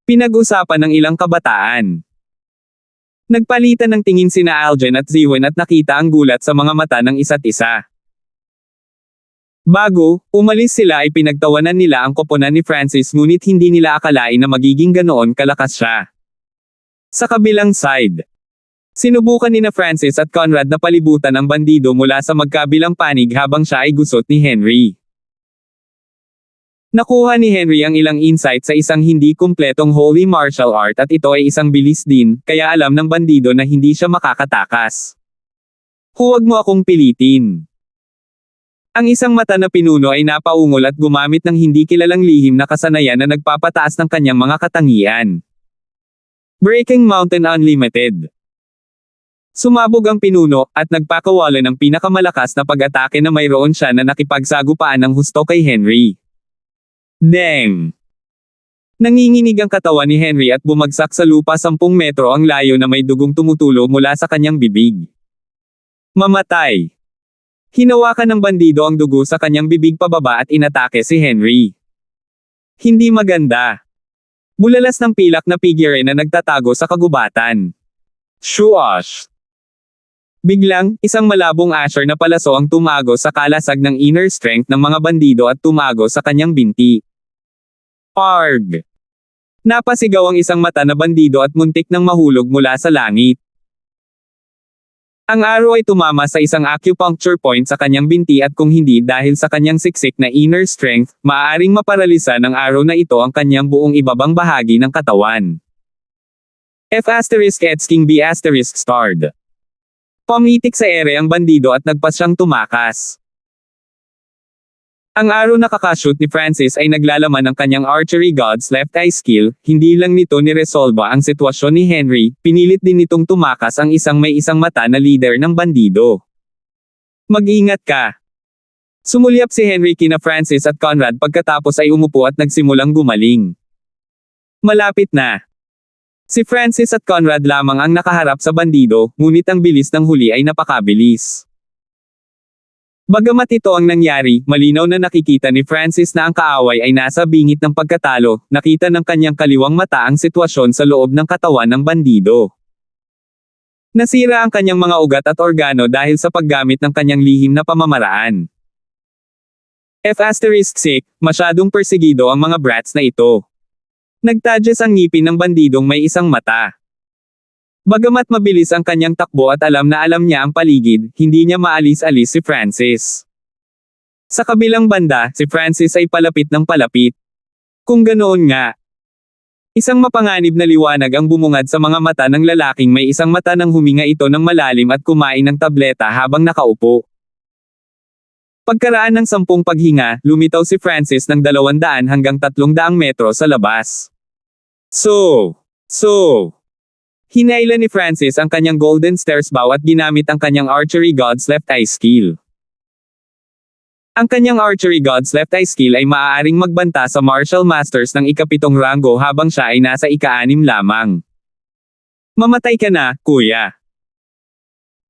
Pinag-usapan ng ilang kabataan. Nagpalitan ng tingin sina Algen at Ziwen at nakita ang gulat sa mga mata ng isa't isa. Bago umalis sila ay pinagtawanan nila ang koponan ni Francis ngunit hindi nila akalain na magiging ganoon kalakas siya. Sa kabilang side, sinubukan ni na Francis at Conrad na palibutan ang bandido mula sa magkabilang panig habang siya ay gusot ni Henry. Nakuha ni Henry ang ilang insight sa isang hindi kumpletong holy martial art at ito ay isang bilis din, kaya alam ng bandido na hindi siya makakatakas. Huwag mo akong pilitin. Ang isang mata na pinuno ay napaungol at gumamit ng hindi kilalang lihim na kasanayan na nagpapataas ng kanyang mga katangian. Breaking Mountain Unlimited. Sumabog ang pinuno, at nagpakawala ng pinakamalakas na pag-atake na mayroon siya na nakipagsagupaan ng husto kay Henry. Deng! Nanginginig ang katawan ni Henry at bumagsak sa lupa 10 metro ang layo na may dugong tumutulo mula sa kanyang bibig. Mamatay! Hinawakan ng bandido ang dugo sa kanyang bibig pababa at inatake si Henry. Hindi maganda. Bulalas ng pilak na figure na nagtatago sa kagubatan. Shuash! Biglang, isang malabong asher na palaso ang tumago sa kalasag ng inner strength ng mga bandido at tumago sa kanyang binti. Arg! Napasigaw ang isang mata na bandido at muntik nang mahulog mula sa langit. Ang arrow ay tumama sa isang acupuncture point sa kanyang binti at kung hindi dahil sa kanyang siksik na inner strength, maaaring maparalisa ng arrow na ito ang kanyang buong ibabang bahagi ng katawan. F***King B** starred. Pumitik sa ere ang bandido at nagpas siyang tumakas. Ang arrow na kakashoot ni Francis ay naglalaman ng kanyang archery god's left eye skill, hindi lang nito niresolba ang sitwasyon ni Henry, pinilit din nitong tumakas ang isang may isang mata na leader ng bandido. Mag-ingat ka! Sumulyap si Henry kina Francis at Conrad pagkatapos ay umupo at nagsimulang gumaling. Malapit na. Si Francis at Conrad lamang ang nakaharap sa bandido, ngunit ang bilis ng huli ay napakabilis. Bagamat ito ang nangyari, malinaw na nakikita ni Francis na ang kaaway ay nasa bingit ng pagkatalo, nakita ng kanyang kaliwang mata ang sitwasyon sa loob ng katawan ng bandido. Nasira ang kanyang mga ugat at organo dahil sa paggamit ng kanyang lihim na pamamaraan. F***, masyadong persegido ang mga brats na ito. Nagtadyas ang ngipin ng bandidong may isang mata. Bagamat mabilis ang kanyang takbo at alam niya ang paligid, hindi niya maalis-alis si Francis. Sa kabilang banda, si Francis ay palapit ng palapit. Kung ganoon nga. Isang mapanganib na liwanag ang bumungad sa mga mata ng lalaking may isang mata nang huminga ito ng malalim at kumain ng tableta habang nakaupo. Pagkaraan ng 10 paghinga, lumitaw si Francis ng 200 hanggang 300 metro sa labas. Hinailan ni Francis ang kanyang golden stairs bow at ginamit ang kanyang archery god's left eye skill. Ang kanyang archery god's left eye skill ay maaaring magbanta sa martial masters ng ika-7 ranggo habang siya ay nasa ika-6 lamang. Mamatay ka na, kuya.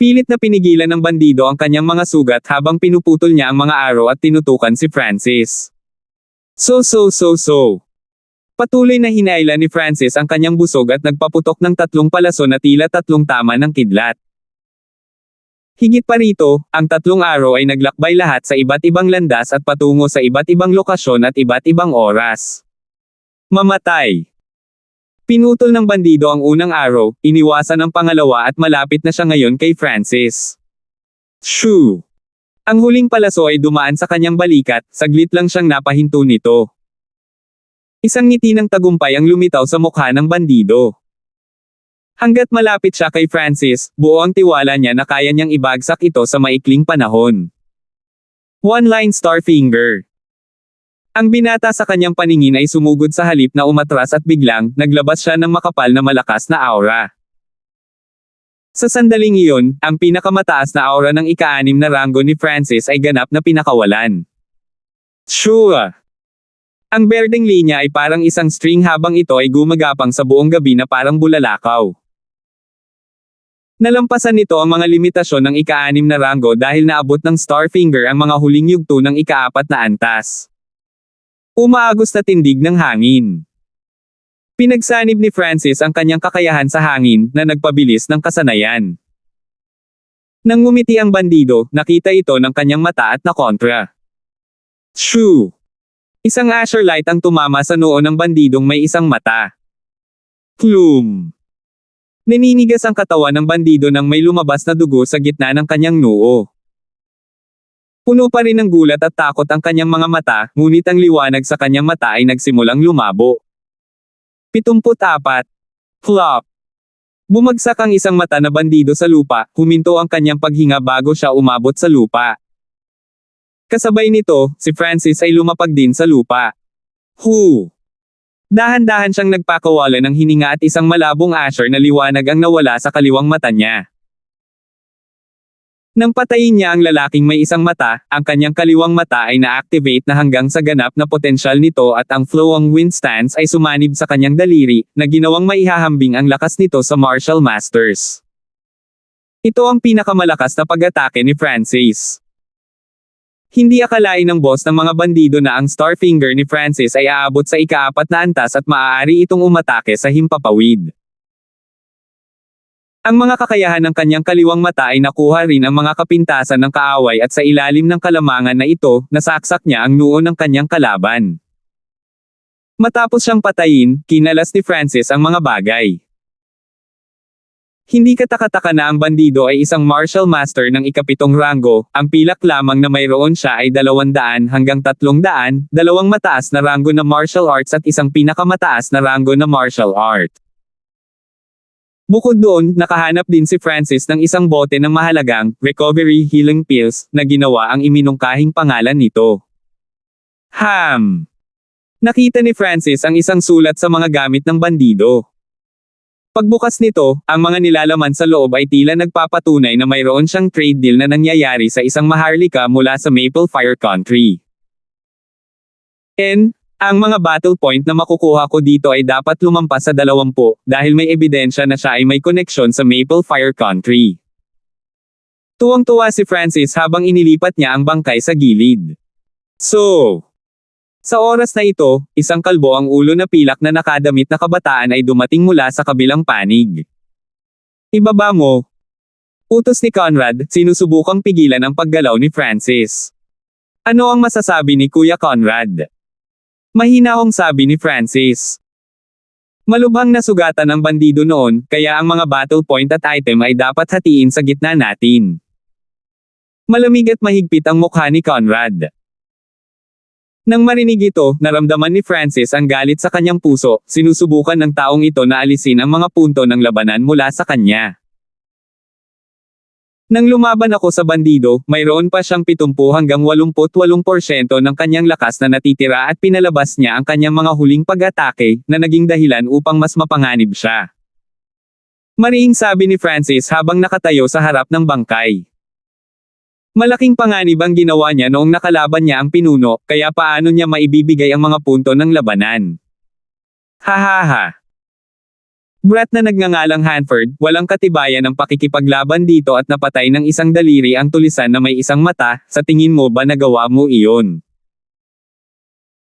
Pilit na pinigilan ng bandido ang kanyang mga sugat habang pinuputol niya ang mga arrow at tinutukan si Francis. So. Patuloy na hinaila ni Francis ang kanyang busog at nagpaputok ng 3 palaso na tila 3 tama ng kidlat. Higit pa rito, ang 3 arrow ay naglakbay lahat sa iba't ibang landas at patungo sa iba't ibang lokasyon at iba't ibang oras. Mamatay. Pinutol ng bandido ang unang arrow, iniwasan ang pangalawa at malapit na siya ngayon kay Francis. Shoo! Ang huling palaso ay dumaan sa kanyang balikat, saglit lang siyang napahinto nito. Isang ngiti ng tagumpay ang lumitaw sa mukha ng bandido. Hanggat malapit siya kay Francis, buo ang tiwala niya na kaya niyang ibagsak ito sa maikling panahon. One-line Starfinger. Ang binata sa kanyang paningin ay sumugod sa halip na umatras at biglang, naglabas siya ng makapal na malakas na aura. Sa sandaling iyon, ang pinakamataas na aura ng ika-6 na ranggo ni Francis ay ganap na pinakawalan. Sure! Ang berdeng linya ay parang isang string habang ito ay gumagapang sa buong gabi na parang bulalakaw. Nalampasan nito ang mga limitasyon ng ika-6 na ranggo dahil naabot ng Starfinger ang mga huling yugto ng ika-4 na antas. Umaagos na tindig ng hangin. Pinagsanib ni Francis ang kanyang kakayahan sa hangin na nagpabilis ng kasanayan. Nang ngumiti ang bandido, nakita ito ng kanyang mata at nakontra. Shoo! Isang Asher Light ang tumama sa noo ng bandidong may isang mata. Plume! Naninigas ang katawan ng bandido nang may lumabas na dugo sa gitna ng kanyang noo. Puno pa rin ng gulat at takot ang kanyang mga mata, ngunit ang liwanag sa kanyang mata ay nagsimulang lumabo. 74. Flop! Bumagsak ang isang mata na bandido sa lupa, huminto ang kanyang paghinga bago siya umabot sa lupa. Kasabay nito, si Francis ay lumapag din sa lupa. Hu! Dahan-dahan siyang nagpakawala ng hininga at isang malabong asher na liwanag ang nawala sa kaliwang mata niya. Nang patayin niya ang lalaking may isang mata, ang kanyang kaliwang mata ay na-activate na hanggang sa ganap na potensyal nito at ang flowing wind stance ay sumanib sa kanyang daliri, na ginawang maihahambing ang lakas nito sa martial masters. Ito ang pinakamalakas na pag-atake ni Francis. Hindi akalain ng boss ng mga bandido na ang Starfinger ni Francis ay aabot sa ika-4 na antas at maaari itong umatake sa himpapawid. Ang mga kakayahan ng kanyang kaliwang mata ay nakuha rin ang mga kapintasan ng kaaway at sa ilalim ng kalamangan na ito, nasaksak niya ang noo ng kanyang kalaban. Matapos siyang patayin, kinalas ni Francis ang mga bagay. Hindi katakataka na ang bandido ay isang martial master ng ika-7 ranggo, ang pilak lamang na mayroon siya ay 200 hanggang 300, 2 mataas na ranggo na martial arts at isang pinakamataas na ranggo na martial art. Bukod doon, nakahanap din si Francis ng isang bote ng mahalagang recovery healing pills na ginawa ang iminungkahing pangalan nito. Nakita ni Francis ang isang sulat sa mga gamit ng bandido. Pagbukas nito, ang mga nilalaman sa loob ay tila nagpapatunay na mayroon siyang trade deal na nangyayari sa isang maharlika mula sa Maple Fire Country. Ang mga battle point na makukuha ko dito ay dapat lumampas sa 20 dahil may ebidensya na siya ay may koneksyon sa Maple Fire Country. Tuwang-tuwa si Francis habang inilipat niya ang bangkay sa gilid. Sa oras na ito, isang kalbo ang ulo na pilak na nakadamit na kabataan ay dumating mula sa kabilang panig. Ibaba mo. Utos ni Conrad, sinusubukang pigilan ang paggalaw ni Francis. Ano ang masasabi ni Kuya Conrad? Mahinahong sabi ni Francis. Malubhang nasugatan ang bandido noon, kaya ang mga battle point at item ay dapat hatiin sa gitna natin. Malamig at mahigpit ang mukha ni Conrad. Nang marinig ito, naramdaman ni Francis ang galit sa kanyang puso, sinusubukan ng taong ito na alisin ang mga punto ng labanan mula sa kanya. Nang lumaban ako sa bandido, mayroon pa siyang 70 hanggang 88% ng kanyang lakas na natitira at pinalabas niya ang kanyang mga huling pag-atake, na naging dahilan upang mas mapanganib siya. Mariing sabi ni Francis habang nakatayo sa harap ng bangkay. Malaking panganib ang ginawa niya noong nakalaban niya ang pinuno, kaya paano niya maibibigay ang mga punto ng labanan? Hahaha. Brat na nagngangalang Hanford, walang katibayan ang pakikipaglaban dito at napatay ng isang daliri ang tulisan na may isang mata, sa tingin mo ba nagawa mo iyon?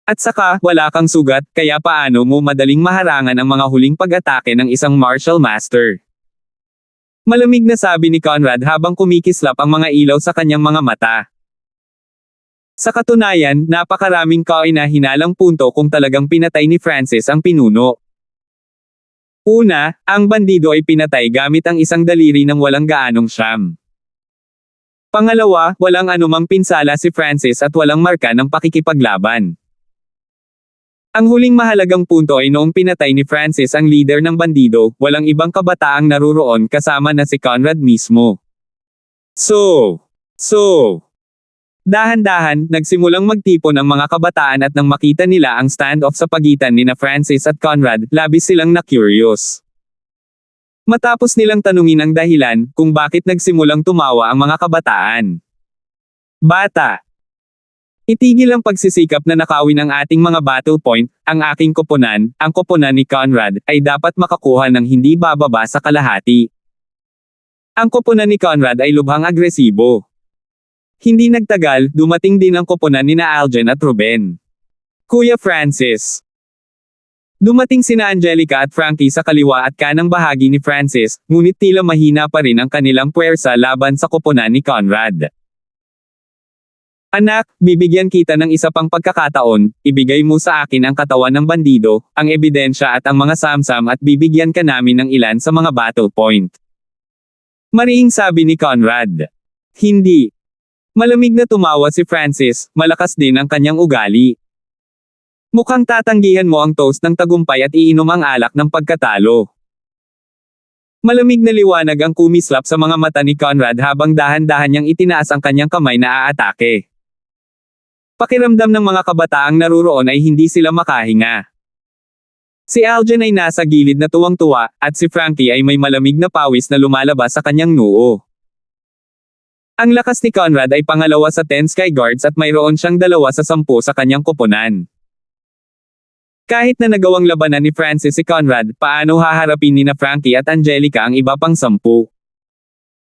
At saka, wala kang sugat, kaya paano mo madaling maharangan ang mga huling pag-atake ng isang martial master? Malamig na sabi ni Conrad habang kumikislap ang mga ilaw sa kanyang mga mata. Sa katunayan, napakaraming kaina-hinalang punto kung talagang pinatay ni Francis ang pinuno. Una, ang bandido ay pinatay gamit ang isang daliri ng walang gaanong siyam. Pangalawa, walang anumang pinsala si Francis at walang marka ng pakikipaglaban. Ang huling mahalagang punto ay noong pinatay ni Francis ang leader ng bandido, walang ibang kabataang naruroon kasama na si Conrad mismo. Dahan-dahan, nagsimulang magtipon ang mga kabataan at nang makita nila ang standoff sa pagitan nina Francis at Conrad, labis silang na-curious. Matapos nilang tanungin ang dahilan, kung bakit nagsimulang tumawa ang mga kabataan. Bata! Itigil ang pagsisikap na nakawin ang ating mga battle point, ang aking koponan, ang koponan ni Conrad, ay dapat makakuha ng hindi bababa sa kalahati. Ang koponan ni Conrad ay lubhang agresibo. Hindi nagtagal, dumating din ang koponan nina Algen at Ruben. Kuya Francis. Dumating sina Angelica at Frankie sa kaliwa at kanang bahagi ni Francis, ngunit tila mahina pa rin ang kanilang puwersa laban sa koponan ni Conrad. Anak, bibigyan kita ng isa pang pagkakataon, ibigay mo sa akin ang katawan ng bandido, ang ebidensya at ang mga samsam at bibigyan ka namin ng ilan sa mga battle point. Mariing sabi ni Conrad. Hindi. Malamig na tumawa si Francis, malakas din ang kanyang ugali. Mukhang tatanggihan mo ang toast ng tagumpay at iinom ang alak ng pagkatalo. Malamig na liwanag ang kumislap sa mga mata ni Conrad habang dahan-dahan niyang itinaas ang kanyang kamay na aatake. Pakiramdam ng mga kabataang naruroon ay hindi sila makahinga. Si Algen ay nasa gilid na tuwang-tuwa, at si Frankie ay may malamig na pawis na lumalabas sa kanyang noo. Ang lakas ni Conrad ay pangalawa sa 10 Sky Guards at mayroon siyang 2 sa 10 sa kanyang koponan. Kahit na nagawang labanan ni Francis si Conrad, paano haharapin nina Frankie at Angelica ang iba pang 10?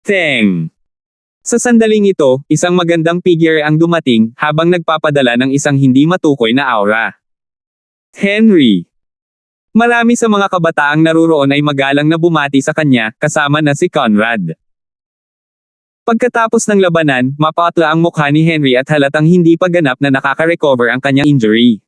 Teng! Sa sandaling ito, isang magandang figure ang dumating, habang nagpapadala ng isang hindi matukoy na aura. Henry! Marami sa mga kabataang naruroon ay magalang na bumati sa kanya, kasama na si Conrad. Pagkatapos ng labanan, mapatla ang mukha ni Henry at halatang hindi pa ganap na nakaka-recover ang kanyang injury.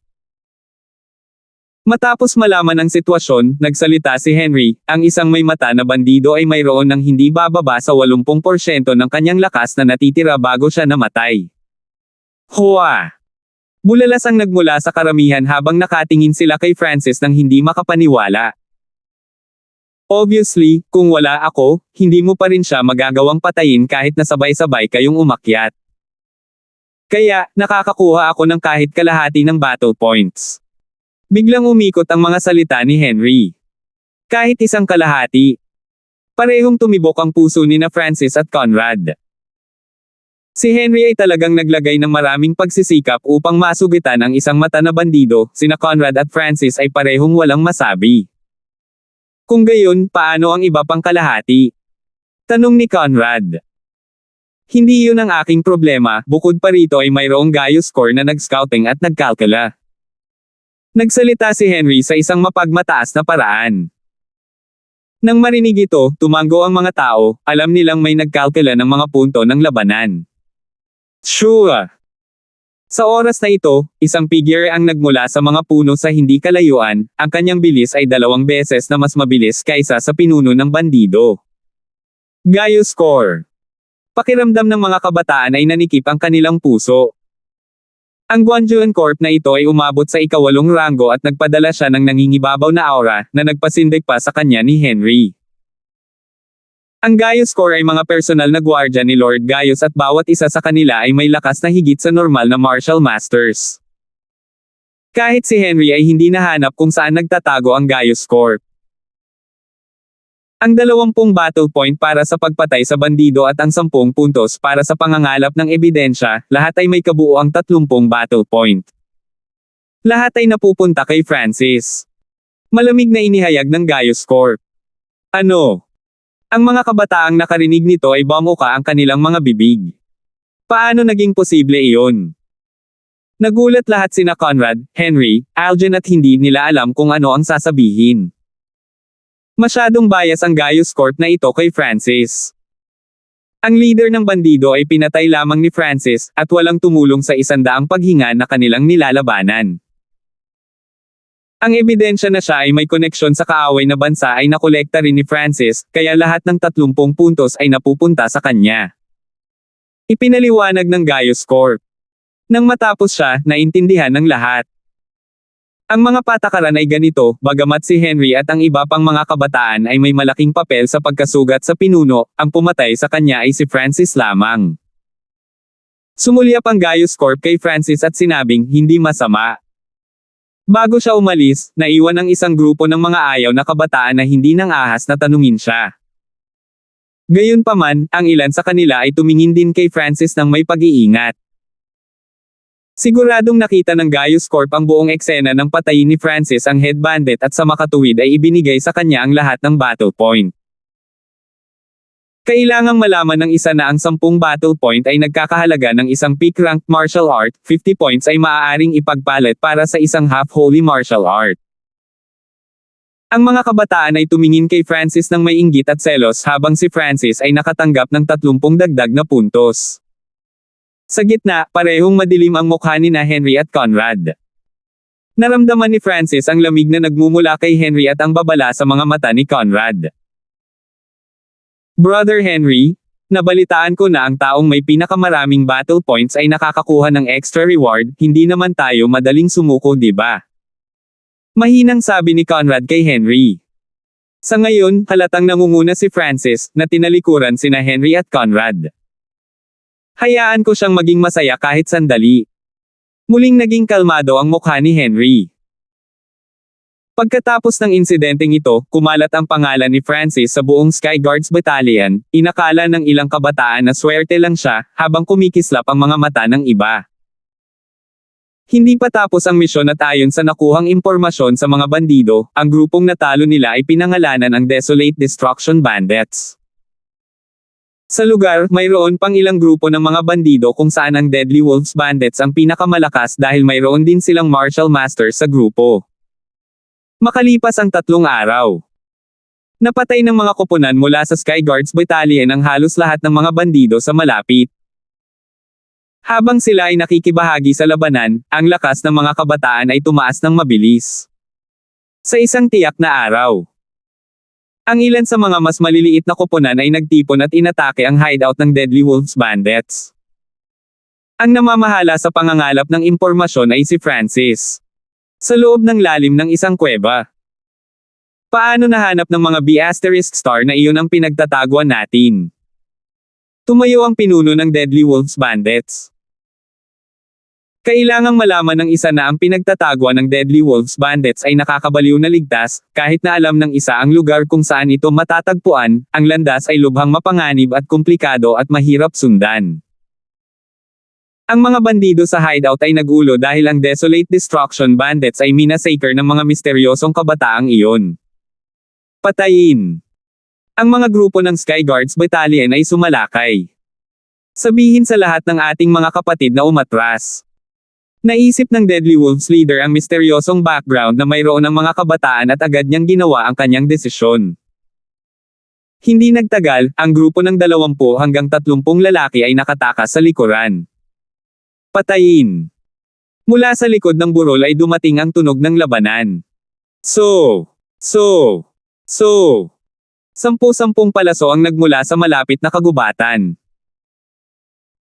Matapos malaman ang sitwasyon, nagsalita si Henry, ang isang may mata na bandido ay mayroon ng hindi bababa sa 80% ng kanyang lakas na natitira bago siya namatay. Hua! Bulalas ang nagmula sa karamihan habang nakatingin sila kay Francis nang hindi makapaniwala. Obviously, kung wala ako, hindi mo pa rin siya magagawang patayin kahit nasabay-sabay kayong umakyat. Kaya, nakakakuha ako ng kahit kalahati ng battle points. Biglang umikot ang mga salita ni Henry. Kahit isang kalahati. Parehong tumibok ang puso nina Francis at Conrad. Si Henry ay talagang naglagay ng maraming pagsisikap upang masugitan ang isang mata na bandido, sina Conrad at Francis ay parehong walang masabi. Kung gayon, paano ang iba pang kalahati? Tanong ni Conrad. Hindi yun ang aking problema, bukod pa rito ay mayroong Gaius Score na nag-scouting at nagkalkula. Nagsalita si Henry sa isang mapagmataas na paraan. Nang marinig ito, tumango ang mga tao, alam nilang may nagkalkula ng mga punto ng labanan. Sure! Sa oras na ito, isang figure ang nagmula sa mga puno sa hindi kalayuan, ang kanyang bilis ay 2 beses na mas mabilis kaysa sa pinuno ng bandido. Gaius Score. Pakiramdam ng mga kabataan ay nanikip ang kanilang puso. Ang Guanjuan Corp na ito ay umabot sa ika-8 ranggo at nagpadala siya ng nangingibabaw na aura, na nagpasindig pa sa kanya ni Henry. Ang Gaius Score ay mga personal na gwardya ni Lord Gaius at bawat isa sa kanila ay may lakas na higit sa normal na martial masters. Kahit si Henry ay hindi nahanap kung saan nagtatago ang Gaius Score. Ang 20 battle point para sa pagpatay sa bandido at ang 10 puntos para sa pangangalap ng ebidensya, lahat ay may kabuuang 30 battle point. Lahat ay napupunta kay Francis. Malamig na inihayag ng Gaius Score. Ano? Ang mga kabataang nakarinig nito ay bumuka ang kanilang mga bibig. Paano naging posible iyon? Nagulat lahat sina Conrad, Henry, Algen at hindi nila alam kung ano ang sasabihin. Masyadong bias ang Gaius Corp na ito kay Francis. Ang leader ng bandido ay pinatay lamang ni Francis, at walang tumulong sa 100 paghinga na kanilang nilalabanan. Ang ebidensya na siya ay may koneksyon sa kaaway na bansa ay nakolekta rin ni Francis, kaya lahat ng 30 puntos ay napupunta sa kanya. Ipinaliwanag ng Gaius Corp. Nang matapos siya, naintindihan ng lahat. Ang mga patakaran ay ganito, bagamat si Henry at ang iba pang mga kabataan ay may malaking papel sa pagkasugat sa pinuno, ang pumatay sa kanya ay si Francis lamang. Sumulyap ang Gaius Corp kay Francis at sinabing, hindi masama. Bago siya umalis, naiwan ang isang grupo ng mga ayaw na kabataan na hindi nang ahas na tanungin siya. Gayunpaman, ang ilan sa kanila ay tumingin din kay Francis ng may pag-iingat. Siguradong nakita ng Gaius Corp ang buong eksena ng patayin ni Francis ang head bandit at sa makatuwid ay ibinigay sa kanya ang lahat ng battle point. Kailangang malaman ng isa na ang 10 battle point ay nagkakahalaga ng isang peak-ranked martial art, 50 points ay maaaring ipagpalit para sa isang half-holy martial art. Ang mga kabataan ay tumingin kay Francis ng may inggit at selos habang si Francis ay nakatanggap ng 30 dagdag na puntos. Sa gitna, parehong madilim ang mukha ni Henry at Conrad. Naramdaman ni Francis ang lamig na nagmumula kay Henry at ang babala sa mga mata ni Conrad. Brother Henry, nabalitaan ko na ang taong may pinakamaraming battle points ay nakakakuha ng extra reward, hindi naman tayo madaling sumuko, di ba? Mahinang sabi ni Conrad kay Henry. Sa ngayon, halatang nangunguna si Francis, na tinalikuran sina Henry at Conrad. Hayaan ko siyang maging masaya kahit sandali. Muling naging kalmado ang mukha ni Henry. Pagkatapos ng insidenteng ito, kumalat ang pangalan ni Francis sa buong Sky Guards Battalion, inakala ng ilang kabataan na swerte lang siya, habang kumikislap ang mga mata ng iba. Hindi pa tapos ang misyon at ayon sa nakuhang impormasyon sa mga bandido, ang grupong natalo nila ay pinangalanan ang Desolate Destruction Bandits. Sa lugar, mayroon pang ilang grupo ng mga bandido kung saan ang Deadly Wolves Bandits ang pinakamalakas dahil mayroon din silang martial masters sa grupo. Makalipas ang 3 araw, napatay ng mga koponan mula sa Sky Guards Battalion ang halos lahat ng mga bandido sa malapit. Habang sila ay nakikibahagi sa labanan, ang lakas ng mga kabataan ay tumaas ng mabilis. Sa isang tiyak na araw, ang ilan sa mga mas maliliit na koponan ay nagtipon at inatake ang hideout ng Deadly Wolves Bandits. Ang namamahala sa pangangalap ng impormasyon ay si Francis. Sa loob ng lalim ng isang kuweba. Paano nahanap ng mga B** na iyon ang pinagtataguan natin? Tumayo ang pinuno ng Deadly Wolves Bandits. Kailangang malaman ng isa na ang pinagtataguan ng Deadly Wolves Bandits ay nakakabaliw na ligtas, kahit na alam ng isa ang lugar kung saan ito matatagpuan, ang landas ay lubhang mapanganib at komplikado at mahirap sundan. Ang mga bandido sa hideout ay nagulo dahil ang Desolate Destruction Bandits ay minasacre ng mga misteryosong kabataang iyon. Patayin. Ang mga grupo ng Sky Guards Battalion ay sumalakay. Sabihin sa lahat ng ating mga kapatid na umatras. Naisip ng Deadly Wolves leader ang misteryosong background na mayroon ng mga kabataan at agad niyang ginawa ang kanyang desisyon. Hindi nagtagal, ang grupo ng 20 hanggang 30 lalaki ay nakatakas sa likuran. Patayin. Mula sa likod ng burol ay dumating ang tunog ng labanan. Sampu-sampung palaso ang nagmula sa malapit na kagubatan.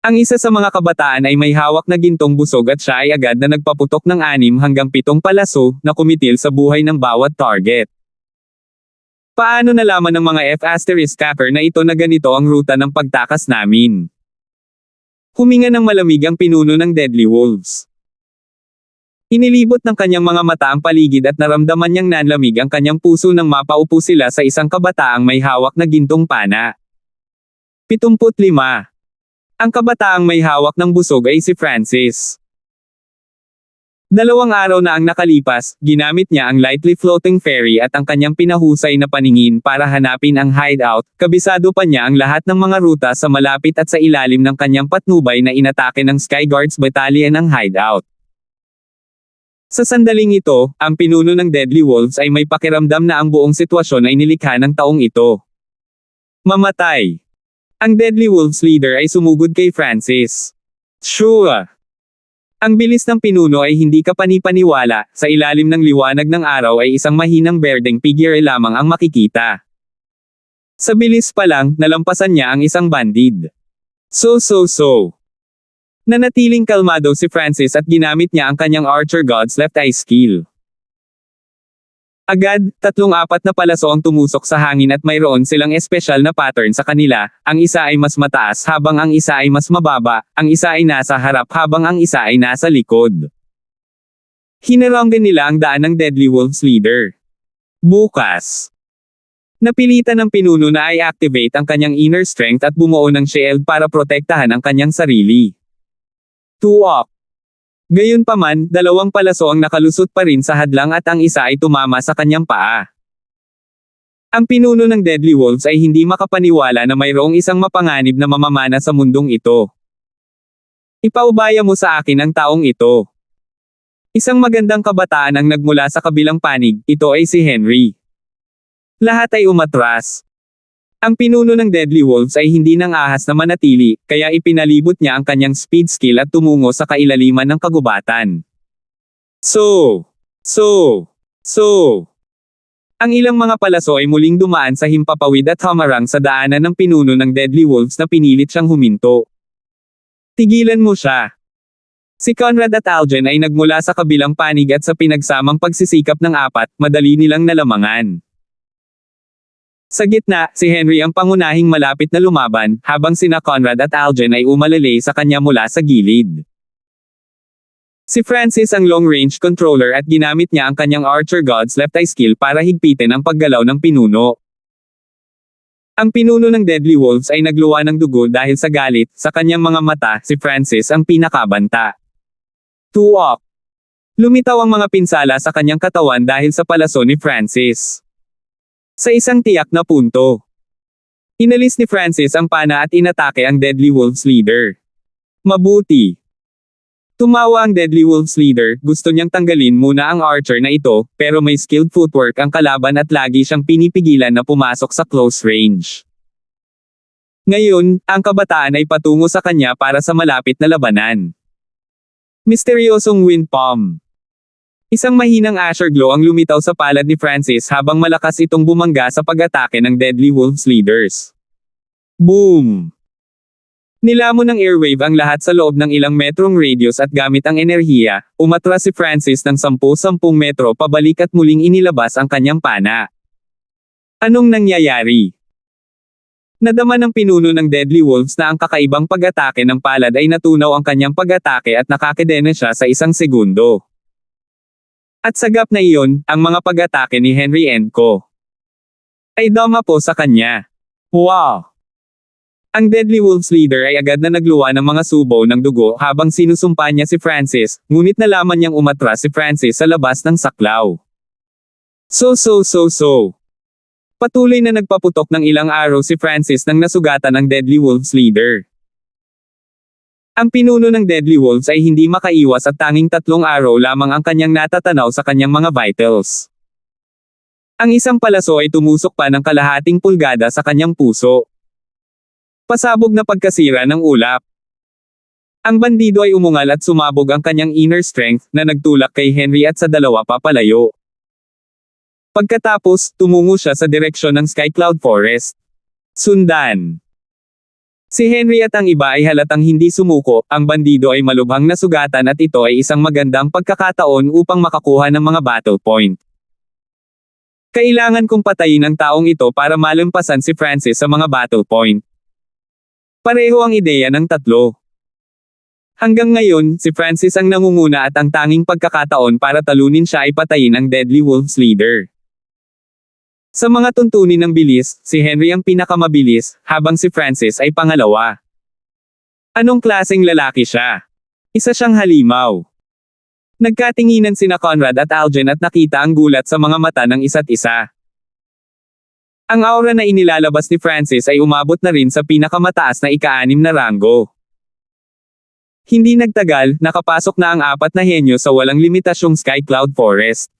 Ang isa sa mga kabataan ay may hawak na gintong busog at siya ay agad na nagpaputok ng 6 hanggang 7 palaso na kumitil sa buhay ng bawat target. Paano nalaman ng mga F***capper na ito na ganito ang ruta ng pagtakas namin? Huminga ng malamig ang pinuno ng Deadly Wolves. Inilibot ng kanyang mga mata ang paligid at naramdaman niyang nanlamig ang kanyang puso nang mapaupo sila sa isang kabataang may hawak na gintong pana. 75. Ang kabataang may hawak ng busog ay si Francis. 2 araw na ang nakalipas, ginamit niya ang lightly floating ferry at ang kanyang pinahusay na paningin para hanapin ang hideout, kabisado pa niya ang lahat ng mga ruta sa malapit at sa ilalim ng kanyang patnubay na inatake ng Skyguards Battalion ang hideout. Sa sandaling ito, ang pinuno ng Deadly Wolves ay may pakiramdam na ang buong sitwasyon ay nilikha ng taong ito. Mamatay. Ang Deadly Wolves leader ay sumugod kay Francis. Sure. Ang bilis ng pinuno ay hindi kapani-paniwala, sa ilalim ng liwanag ng araw ay isang mahinang berdeng figure lamang ang makikita. Sa bilis pa lang, nalampasan niya ang isang bandid. So. Nanatiling kalmado si Francis at ginamit niya ang kanyang Archer God's left eye skill. Agad, 3-4 na palaso ang tumusok sa hangin at mayroon silang espesyal na pattern sa kanila, ang isa ay mas mataas habang ang isa ay mas mababa, ang isa ay nasa harap habang ang isa ay nasa likod. Hinaranggan nila ang daan ng Deadly Wolves leader. Bukas. Napilitan ng pinuno na i-activate ang kanyang inner strength at bumuo ng shield para protektahan ang kanyang sarili. 2 Gayunpaman, 2 palaso ang nakalusot pa rin sa hadlang at ang isa ay tumama sa kanyang paa. Ang pinuno ng Deadly Wolves ay hindi makapaniwala na mayroong isang mapanganib na mamamana sa mundong ito. Ipaubaya mo sa akin ang taong ito. Isang magandang kabataan ang nagmula sa kabilang panig, ito ay si Henry. Lahat ay umatras. Ang pinuno ng Deadly Wolves ay hindi nang ahas na manatili, kaya ipinalibot niya ang kanyang speed skill at tumungo sa kailaliman ng kagubatan. So. Ang ilang mga palaso ay muling dumaan sa himpapawid at hamarang sa daanan ng pinuno ng Deadly Wolves na pinilit siyang huminto. Tigilan mo siya. Si Conrad at Algen ay nagmula sa kabilang panig at sa pinagsamang pagsisikap ng 4, madali nilang nalamangan. Sa gitna, si Henry ang pangunahing malapit na lumaban, habang sina Conrad at Algen ay umalalay sa kanya mula sa gilid. Si Francis ang long-range controller at ginamit niya ang kanyang Archer God's left eye skill para higpitin ang paggalaw ng pinuno. Ang pinuno ng Deadly Wolves ay nagluwa ng dugo dahil sa galit, sa kanyang mga mata, si Francis ang pinakabanta. 2 Lumitaw ang mga pinsala sa kanyang katawan dahil sa palaso ni Francis. Sa isang tiyak na punto, inalis ni Francis ang pana at inatake ang Deadly Wolves leader. Mabuti. Tumawa ang Deadly Wolves leader, gusto niyang tanggalin muna ang archer na ito, pero may skilled footwork ang kalaban at lagi siyang pinipigilan na pumasok sa close range. Ngayon, ang kabataan ay patungo sa kanya para sa malapit na labanan. Misteryosong wind palm. Isang mahinang Asher Glow ang lumitaw sa palad ni Francis habang malakas itong bumangga sa pag-atake ng Deadly Wolves leaders. Boom! Nilamon ng airwave ang lahat sa loob ng ilang metrong radius at gamit ang enerhiya, umatras si Francis ng 10-10 metro pabalik at muling inilabas ang kanyang pana. Anong nangyayari? Nadama ng pinuno ng Deadly Wolves na ang kakaibang pag-atake ng palad ay natunaw ang kanyang pag-atake at nakakadena siya sa 1 segundo. At sa gap na iyon, ang mga pag-atake ni Henry & Co. ay dama po sa kanya. Wow! Ang Deadly Wolves leader ay agad na nagluwa ng mga subo ng dugo habang sinusumpa niya si Francis, ngunit nalaman niyang umatras si Francis sa labas ng saklaw. So. Patuloy na nagpaputok ng ilang araw si Francis nang nasugatan ng Deadly Wolves leader. Ang pinuno ng Deadly Wolves ay hindi makaiwas at tanging 3 araw lamang ang kanyang natatanaw sa kanyang mga vitals. Ang isang palaso ay tumusok pa ng kalahating pulgada sa kanyang puso. Pasabog na pagkasira ng ulap. Ang bandido ay umungal at sumabog ang kanyang inner strength na nagtulak kay Henry at sa 2 papalayo. Pagkatapos, tumungo siya sa direksyon ng Skycloud Forest. Sundan. Si Henry at ang iba ay halatang hindi sumuko, ang bandido ay malubhang nasugatan at ito ay isang magandang pagkakataon upang makakuha ng mga battle point. Kailangan kong patayin ang taong ito para malampasan si Francis sa mga battle point. Pareho ang ideya ng 3. Hanggang ngayon, si Francis ang nangunguna at ang tanging pagkakataon para talunin siya ay patayin ang Deadly Wolves leader. Sa mga tuntunin ng bilis, si Henry ang pinakamabilis, habang si Francis ay pangalawa. Anong klaseng lalaki siya? Isa siyang halimaw. Nagkatinginan sina Conrad at Algen at nakita ang gulat sa mga mata ng isa't isa. Ang aura na inilalabas ni Francis ay umabot na rin sa pinakamataas na ika-6 na ranggo. Hindi nagtagal, nakapasok na ang 4 na henyo sa walang limitasyong Sky Cloud Forest.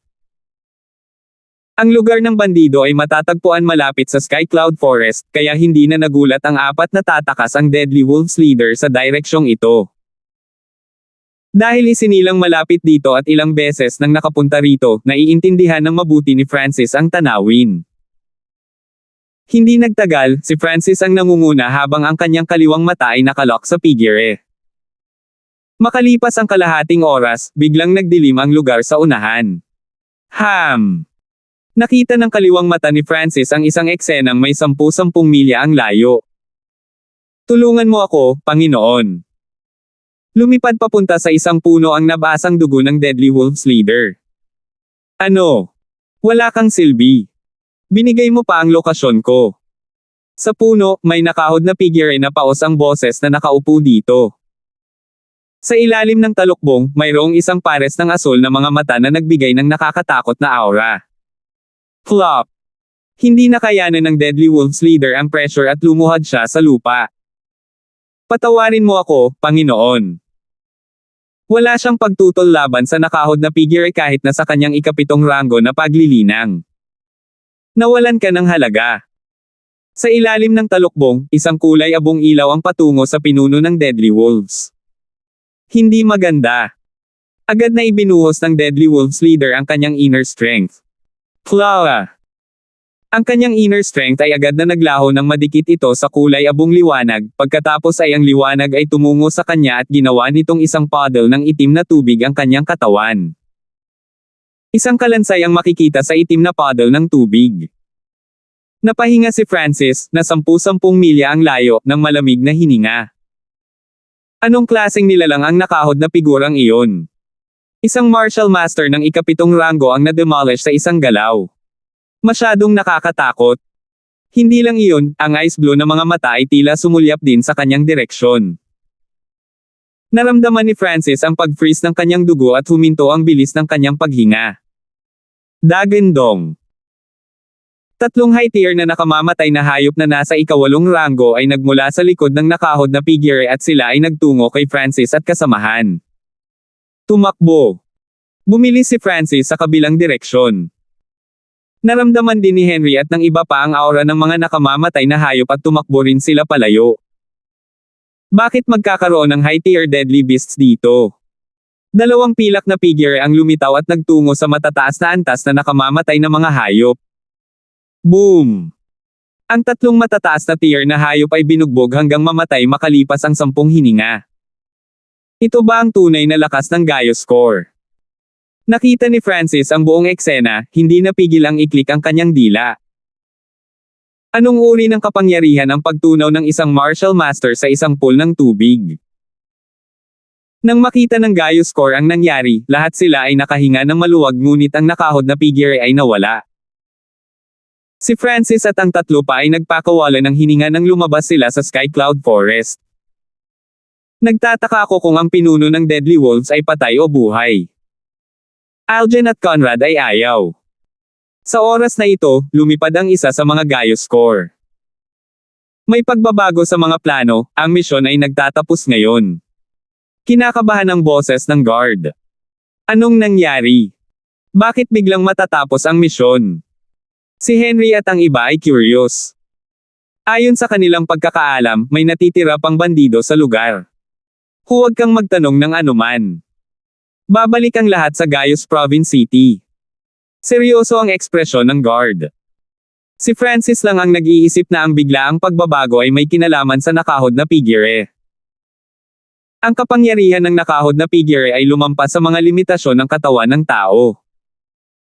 Ang lugar ng bandido ay matatagpuan malapit sa Sky Cloud Forest, kaya hindi na nagulat ang 4 na tatakas ang Deadly Wolves leader sa direksyong ito. Dahil isinilang malapit dito at ilang beses nang nakapunta rito, naiintindihan ng mabuti ni Francis ang tanawin. Hindi nagtagal, si Francis ang nangunguna habang ang kanyang kaliwang mata ay nakalock sa figure. Makalipas ang kalahating oras, biglang nagdilim ang lugar sa unahan. Nakita ng kaliwang mata ni Francis ang isang eksenang may 10 milya ang layo. Tulungan mo ako, Panginoon. Lumipad papunta sa isang puno ang nabasang dugo ng Deadly Wolves leader. Ano? Wala kang silbi. Binigay mo pa ang lokasyon ko. Sa puno, may nakahod na figure na paos ang boses na nakaupo dito. Sa ilalim ng talukbong, mayroong isang pares ng asul na mga mata na nagbigay ng nakakatakot na aura. Flop! Hindi nakayanan ng Deadly Wolves leader ang pressure at lumuhad siya sa lupa. Patawarin mo ako, Panginoon. Wala siyang pagtutol laban sa nakahod na figure kahit na sa kanyang ika-7 ranggo na paglilinang. Nawalan ka ng halaga. Sa ilalim ng talukbong, isang kulay abong ilaw ang patungo sa pinuno ng Deadly Wolves. Hindi maganda. Agad na ibinuhos ng Deadly Wolves leader ang kanyang inner strength. Flower! Ang kanyang inner strength ay agad na naglaho ng madikit ito sa kulay abong liwanag, pagkatapos ay ang liwanag ay tumungo sa kanya at ginawa nitong isang puddle ng itim na tubig ang kanyang katawan. Isang kalansay ang makikita sa itim na puddle ng tubig. Napahinga si Francis, na 10 milya ang layo, ng malamig na hininga. Anong klaseng nilalang ang nakahod na figurang iyon? Isang martial master ng ika-7 ranggo ang na-demolish sa isang galaw. Masyadong nakakatakot. Hindi lang iyon, ang ice blue na mga mata ay tila sumulyap din sa kanyang direksyon. Naramdaman ni Francis ang pag-freeze ng kanyang dugo at huminto ang bilis ng kanyang paghinga. Dagandong. 3 high tier na nakamamatay na hayop na nasa ika-8 ranggo ay nagmula sa likod ng nakahod na figure at sila ay nagtungo kay Francis at kasamahan. Tumakbo. Bumilis si Francis sa kabilang direksyon. Naramdaman din ni Henry at ng iba pa ang aura ng mga nakamamatay na hayop at tumakbo rin sila palayo. Bakit magkakaroon ng high-tier deadly beasts dito? 2 pilak na figure ang lumitaw at nagtungo sa matataas na antas na nakamamatay na mga hayop. Boom! Ang 3 matataas na tier na hayop ay binugbog hanggang mamatay makalipas ang 10 hininga. Ito ba ang tunay na lakas ng Gaius Core? Nakita ni Francis ang buong eksena, hindi napigil ang iklik ang kanyang dila. Anong uri ng kapangyarihan ang pagtunaw ng isang martial master sa isang pool ng tubig? Nang makita ng Gaius Core ang nangyari, lahat sila ay nakahinga ng maluwag ngunit ang nakahod na figure ay nawala. Si Francis at ang 3 pa ay nagpakawala ng hininga nang lumabas sila sa Sky Cloud Forest. Nagtataka ako kung ang pinuno ng Deadly Wolves ay patay o buhay. Algen at Conrad ay ayaw. Sa oras na ito, lumipad ang isa sa mga Gaius Core. May pagbabago sa mga plano, ang misyon ay nagtatapos ngayon. Kinakabahan ang boses ng guard. Anong nangyari? Bakit biglang matatapos ang misyon? Si Henry at ang iba ay curious. Ayon sa kanilang pagkakaalam, may natitira pang bandido sa lugar. Huwag kang magtanong ng anuman. Babalik ang lahat sa Gaius Province City. Seryoso ang ekspresyon ng guard. Si Francis lang ang nag-iisip na ang biglaang pagbabago ay may kinalaman sa nakahod na figure. Ang kapangyarihan ng nakahod na figure ay lumampas sa mga limitasyon ng katawan ng tao.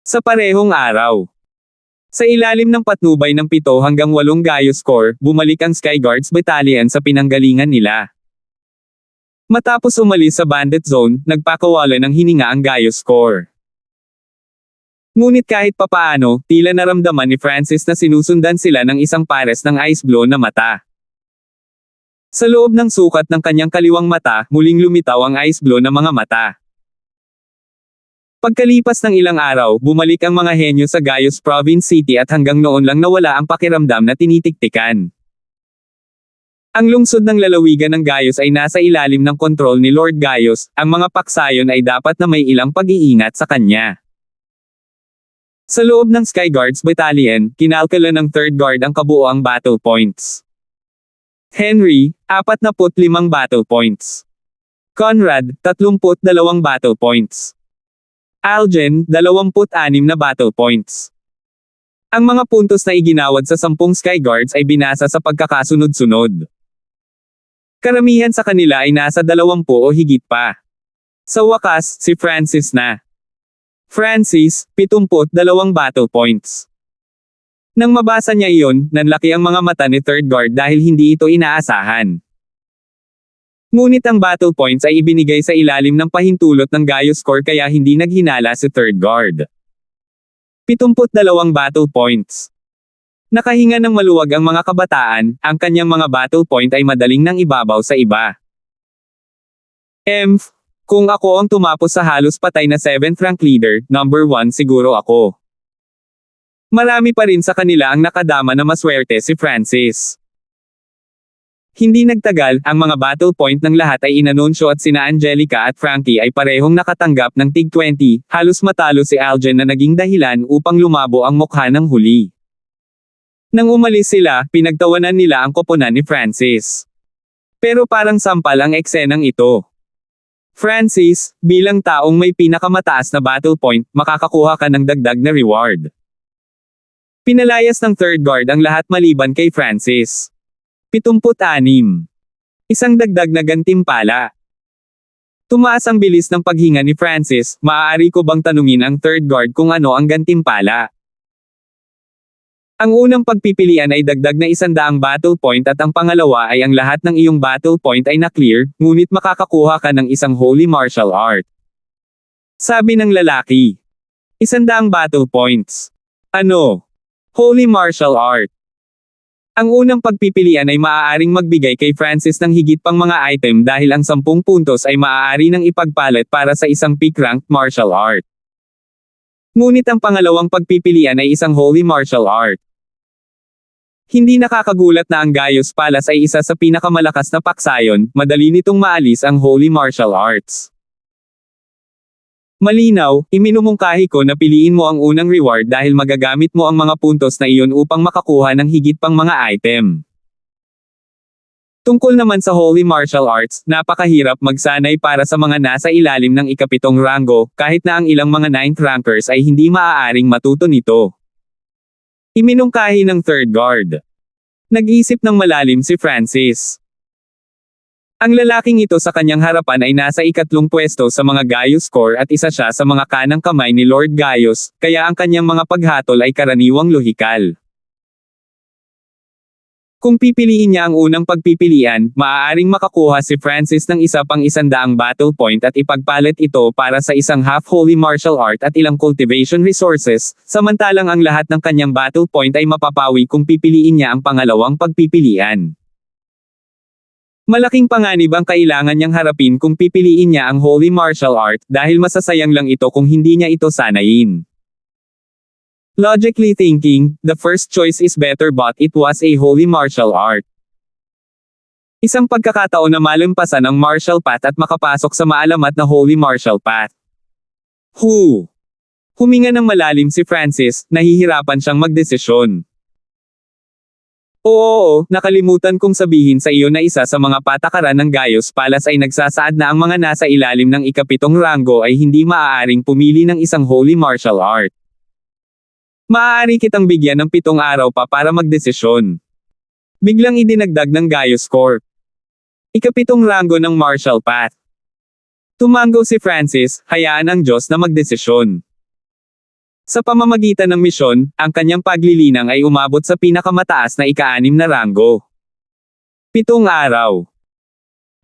Sa parehong araw. Sa ilalim ng patnubay ng 7 hanggang 8 Gaius Core, bumalik ang Sky Guards Battalion sa pinanggalingan nila. Matapos umalis sa bandit zone, nagpakawala ng hininga ang Gaius Core. Ngunit kahit papaano, tila naramdaman ni Francis na sinusundan sila ng isang pares ng ice blue na mata. Sa loob ng sukat ng kanyang kaliwang mata, muling lumitaw ang ice blue na mga mata. Pagkalipas ng ilang araw, bumalik ang mga henyo sa Gaius Province City at hanggang noon lang nawala ang pakiramdam na tinitiktikan. Ang lungsod ng lalawigan ng Gaius ay nasa ilalim ng kontrol ni Lord Gaius, ang mga paksayon ay dapat na may ilang pag-iingat sa kanya. Sa loob ng Sky Guards Battalion, kinalkula ng 3rd Guard ang kabuoang battle points. Henry, 45 battle points. Conrad, 32 battle points. Algen, 26 na battle points. Ang mga puntos na iginawad sa 10 Sky Guards ay binasa sa pagkakasunod-sunod. Karamihan sa kanila ay nasa 20 o higit pa. Sa wakas, si Francis na. Francis, 72 battle points. Nang mabasa niya iyon, nanlaki ang mga mata ni 3rd Guard dahil hindi ito inaasahan. Ngunit ang battle points ay ibinigay sa ilalim ng pahintulot ng Gaius Core kaya hindi naghinala si 3rd Guard. 72 battle points. Nakahinga ng maluwag ang mga kabataan, ang kanyang mga battle point ay madaling nang ibabaw sa iba. Kung ako ang tumapos sa halos patay na 7th rank leader, number 1 siguro ako. Marami pa rin sa kanila ang nakadama na maswerte si Francis. Hindi nagtagal, ang mga battle point ng lahat ay inanunsyo at sina Angelica at Frankie ay parehong nakatanggap ng tig 20, halos matalo si Algen na naging dahilan upang lumabo ang mukha ng huli. Nang umalis sila, pinagtawanan nila ang koponan ni Francis. Pero parang sampal ang eksenang ito. Francis, bilang taong may pinakamataas na battle point, makakakuha ka ng dagdag na reward. Pinalayas ng 3rd Guard ang lahat maliban kay Francis. 76. Isang dagdag na gantimpala. Tumaas ang bilis ng paghinga ni Francis, maaari ko bang tanungin ang 3rd Guard kung ano ang gantimpala? Ang unang pagpipilian ay dagdag na 100 battle point at ang pangalawa ay ang lahat ng iyong battle point ay na-clear, ngunit makakakuha ka ng isang Holy Martial Art. Sabi ng lalaki. 100 battle points. Ano? Holy Martial Art. Ang unang pagpipilian ay maaaring magbigay kay Francis ng higit pang mga item dahil ang 10 puntos ay maaari nang ipagpalit para sa isang peak-ranked martial art. Ngunit ang pangalawang pagpipilian ay isang Holy Martial Art. Hindi nakakagulat na ang Gaius Palace ay isa sa pinakamalakas na paksayon, madali nitong maalis ang Holy Martial Arts. Malinaw, iminumungkahi ko na piliin mo ang unang reward dahil magagamit mo ang mga puntos na iyon upang makakuha ng higit pang mga item. Tungkol naman sa Holy Martial Arts, napakahirap magsanay para sa mga nasa ilalim ng ikapitong ranggo, kahit na ang ilang mga 9th rankers ay hindi maaaring matuto nito. Iminungkahi ng 3rd Guard. Nag-isip ng malalim si Francis. Ang lalaking ito sa kanyang harapan ay nasa ikatlong pwesto sa mga Gaius Core at isa siya sa mga kanang kamay ni Lord Gaius, kaya ang kanyang mga paghatol ay karaniwang lohikal. Kung pipiliin niya ang unang pagpipilian, maaaring makakuha si Francis ng isa pang 100 battle point at ipagpalit ito para sa isang half Holy Martial Art at ilang cultivation resources, samantalang ang lahat ng kanyang battle point ay mapapawi kung pipiliin niya ang pangalawang pagpipilian. Malaking panganib ang kailangan niyang harapin kung pipiliin niya ang Holy Martial Art dahil masasayang lang ito kung hindi niya ito sanayin. Logically thinking, the first choice is better but it was a Holy Martial Art. Isang pagkakataon na malampasan ang martial path at makapasok sa maalamat na Holy Martial Path. Huminga ng malalim si Francis, nahihirapan siyang magdesisyon. Oo, nakalimutan kong sabihin sa iyo na isa sa mga patakaran ng Gaius Palace ay nagsasaad na ang mga nasa ilalim ng ikapitong ranggo ay hindi maaaring pumili ng isang Holy Martial Art. Maaari kitang bigyan ng 7 araw pa para magdesisyon. Biglang idinagdag ng Gaius Corp. Ikapitong ranggo ng Martial Path. Tumango si Francis, hayaan ang Diyos na magdesisyon. Sa pamamagitan ng misyon, ang kanyang paglilinang ay umabot sa pinakamataas na ika-6 na ranggo. 7 araw.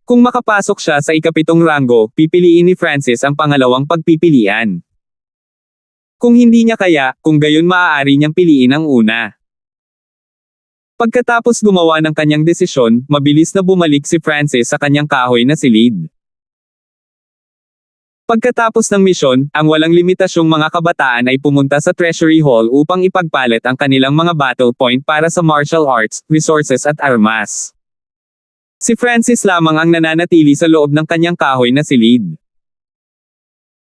Kung makapasok siya sa ikapitong ranggo, pipiliin ni Francis ang pangalawang pagpipilian. Kung hindi niya kaya, kung gayon maaari niyang piliin ang una. Pagkatapos gumawa ng kanyang desisyon, mabilis na bumalik si Francis sa kanyang kahoy na silid. Pagkatapos ng misyon, ang walang limitasyong mga kabataan ay pumunta sa Treasury Hall upang ipagpalit ang kanilang mga battle point para sa martial arts, resources at armas. Si Francis lamang ang nananatili sa loob ng kanyang kahoy na silid.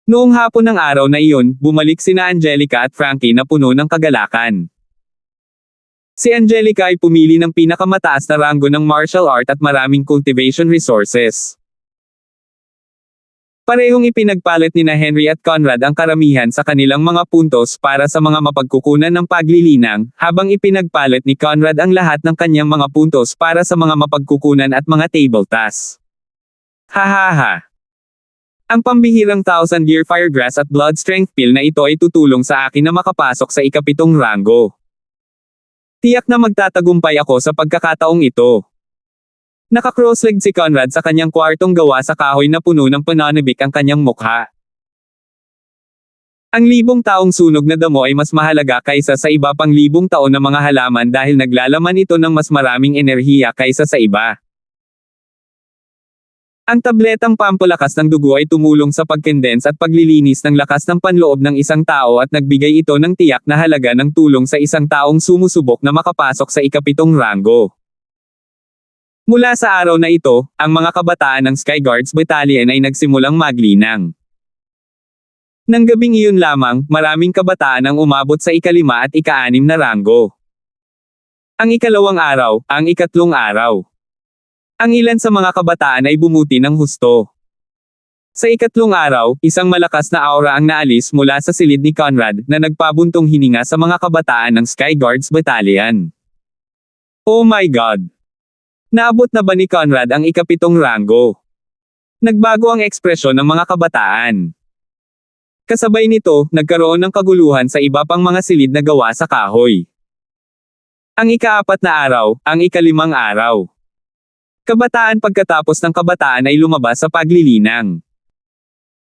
Noong hapon ng araw na iyon, bumalik sina Angelica at Frankie na puno ng kagalakan. Si Angelica ay pumili ng pinakamataas na ranggo ng martial art at maraming cultivation resources. Parehong ipinagpalit ni Henry at Conrad ang karamihan sa kanilang mga puntos para sa mga mapagkukunan ng paglilinang, habang ipinagpalit ni Conrad ang lahat ng kanyang mga puntos para sa mga mapagkukunan at mga table tasks. Hahaha! Ang pambihirang 1,000-year firegrass at blood strength pill na ito ay tutulong sa akin na makapasok sa ikapitong ranggo. Tiyak na magtatagumpay ako sa pagkakataong ito. Naka-cross-legged si Conrad sa kanyang kwartong gawa sa kahoy na puno ng pananabik ang kanyang mukha. Ang libong taong sunog na damo ay mas mahalaga kaysa sa iba pang libong taon na mga halaman dahil naglalaman ito ng mas maraming enerhiya kaysa sa iba. Ang tabletang pampalakas ng dugo ay tumulong sa pagkondense at paglilinis ng lakas ng panloob ng isang tao at nagbigay ito ng tiyak na halaga ng tulong sa isang taong sumusubok na makapasok sa ikapitong ranggo. Mula sa araw na ito, ang mga kabataan ng Sky Guards Battalion ay nagsimulang maglinang. Nang gabing iyon lamang, maraming kabataan ang umabot sa ika-5 at ika-6 na ranggo. Ang ikalawang araw, ang ikatlong araw. Ang ilan sa mga kabataan ay bumuti ng husto. Sa ikatlong araw, isang malakas na aura ang naalis mula sa silid ni Conrad na nagpabuntong hininga sa mga kabataan ng Sky Guards Battalion. Oh my God! Naabot na ba ni Conrad ang ikapitong ranggo? Nagbago ang ekspresyon ng mga kabataan. Kasabay nito, nagkaroon ng kaguluhan sa iba pang mga silid na gawa sa kahoy. Ang ika-4 na araw, ang ika-5 araw. Kabataan pagkatapos ng kabataan ay lumabas sa paglilinang.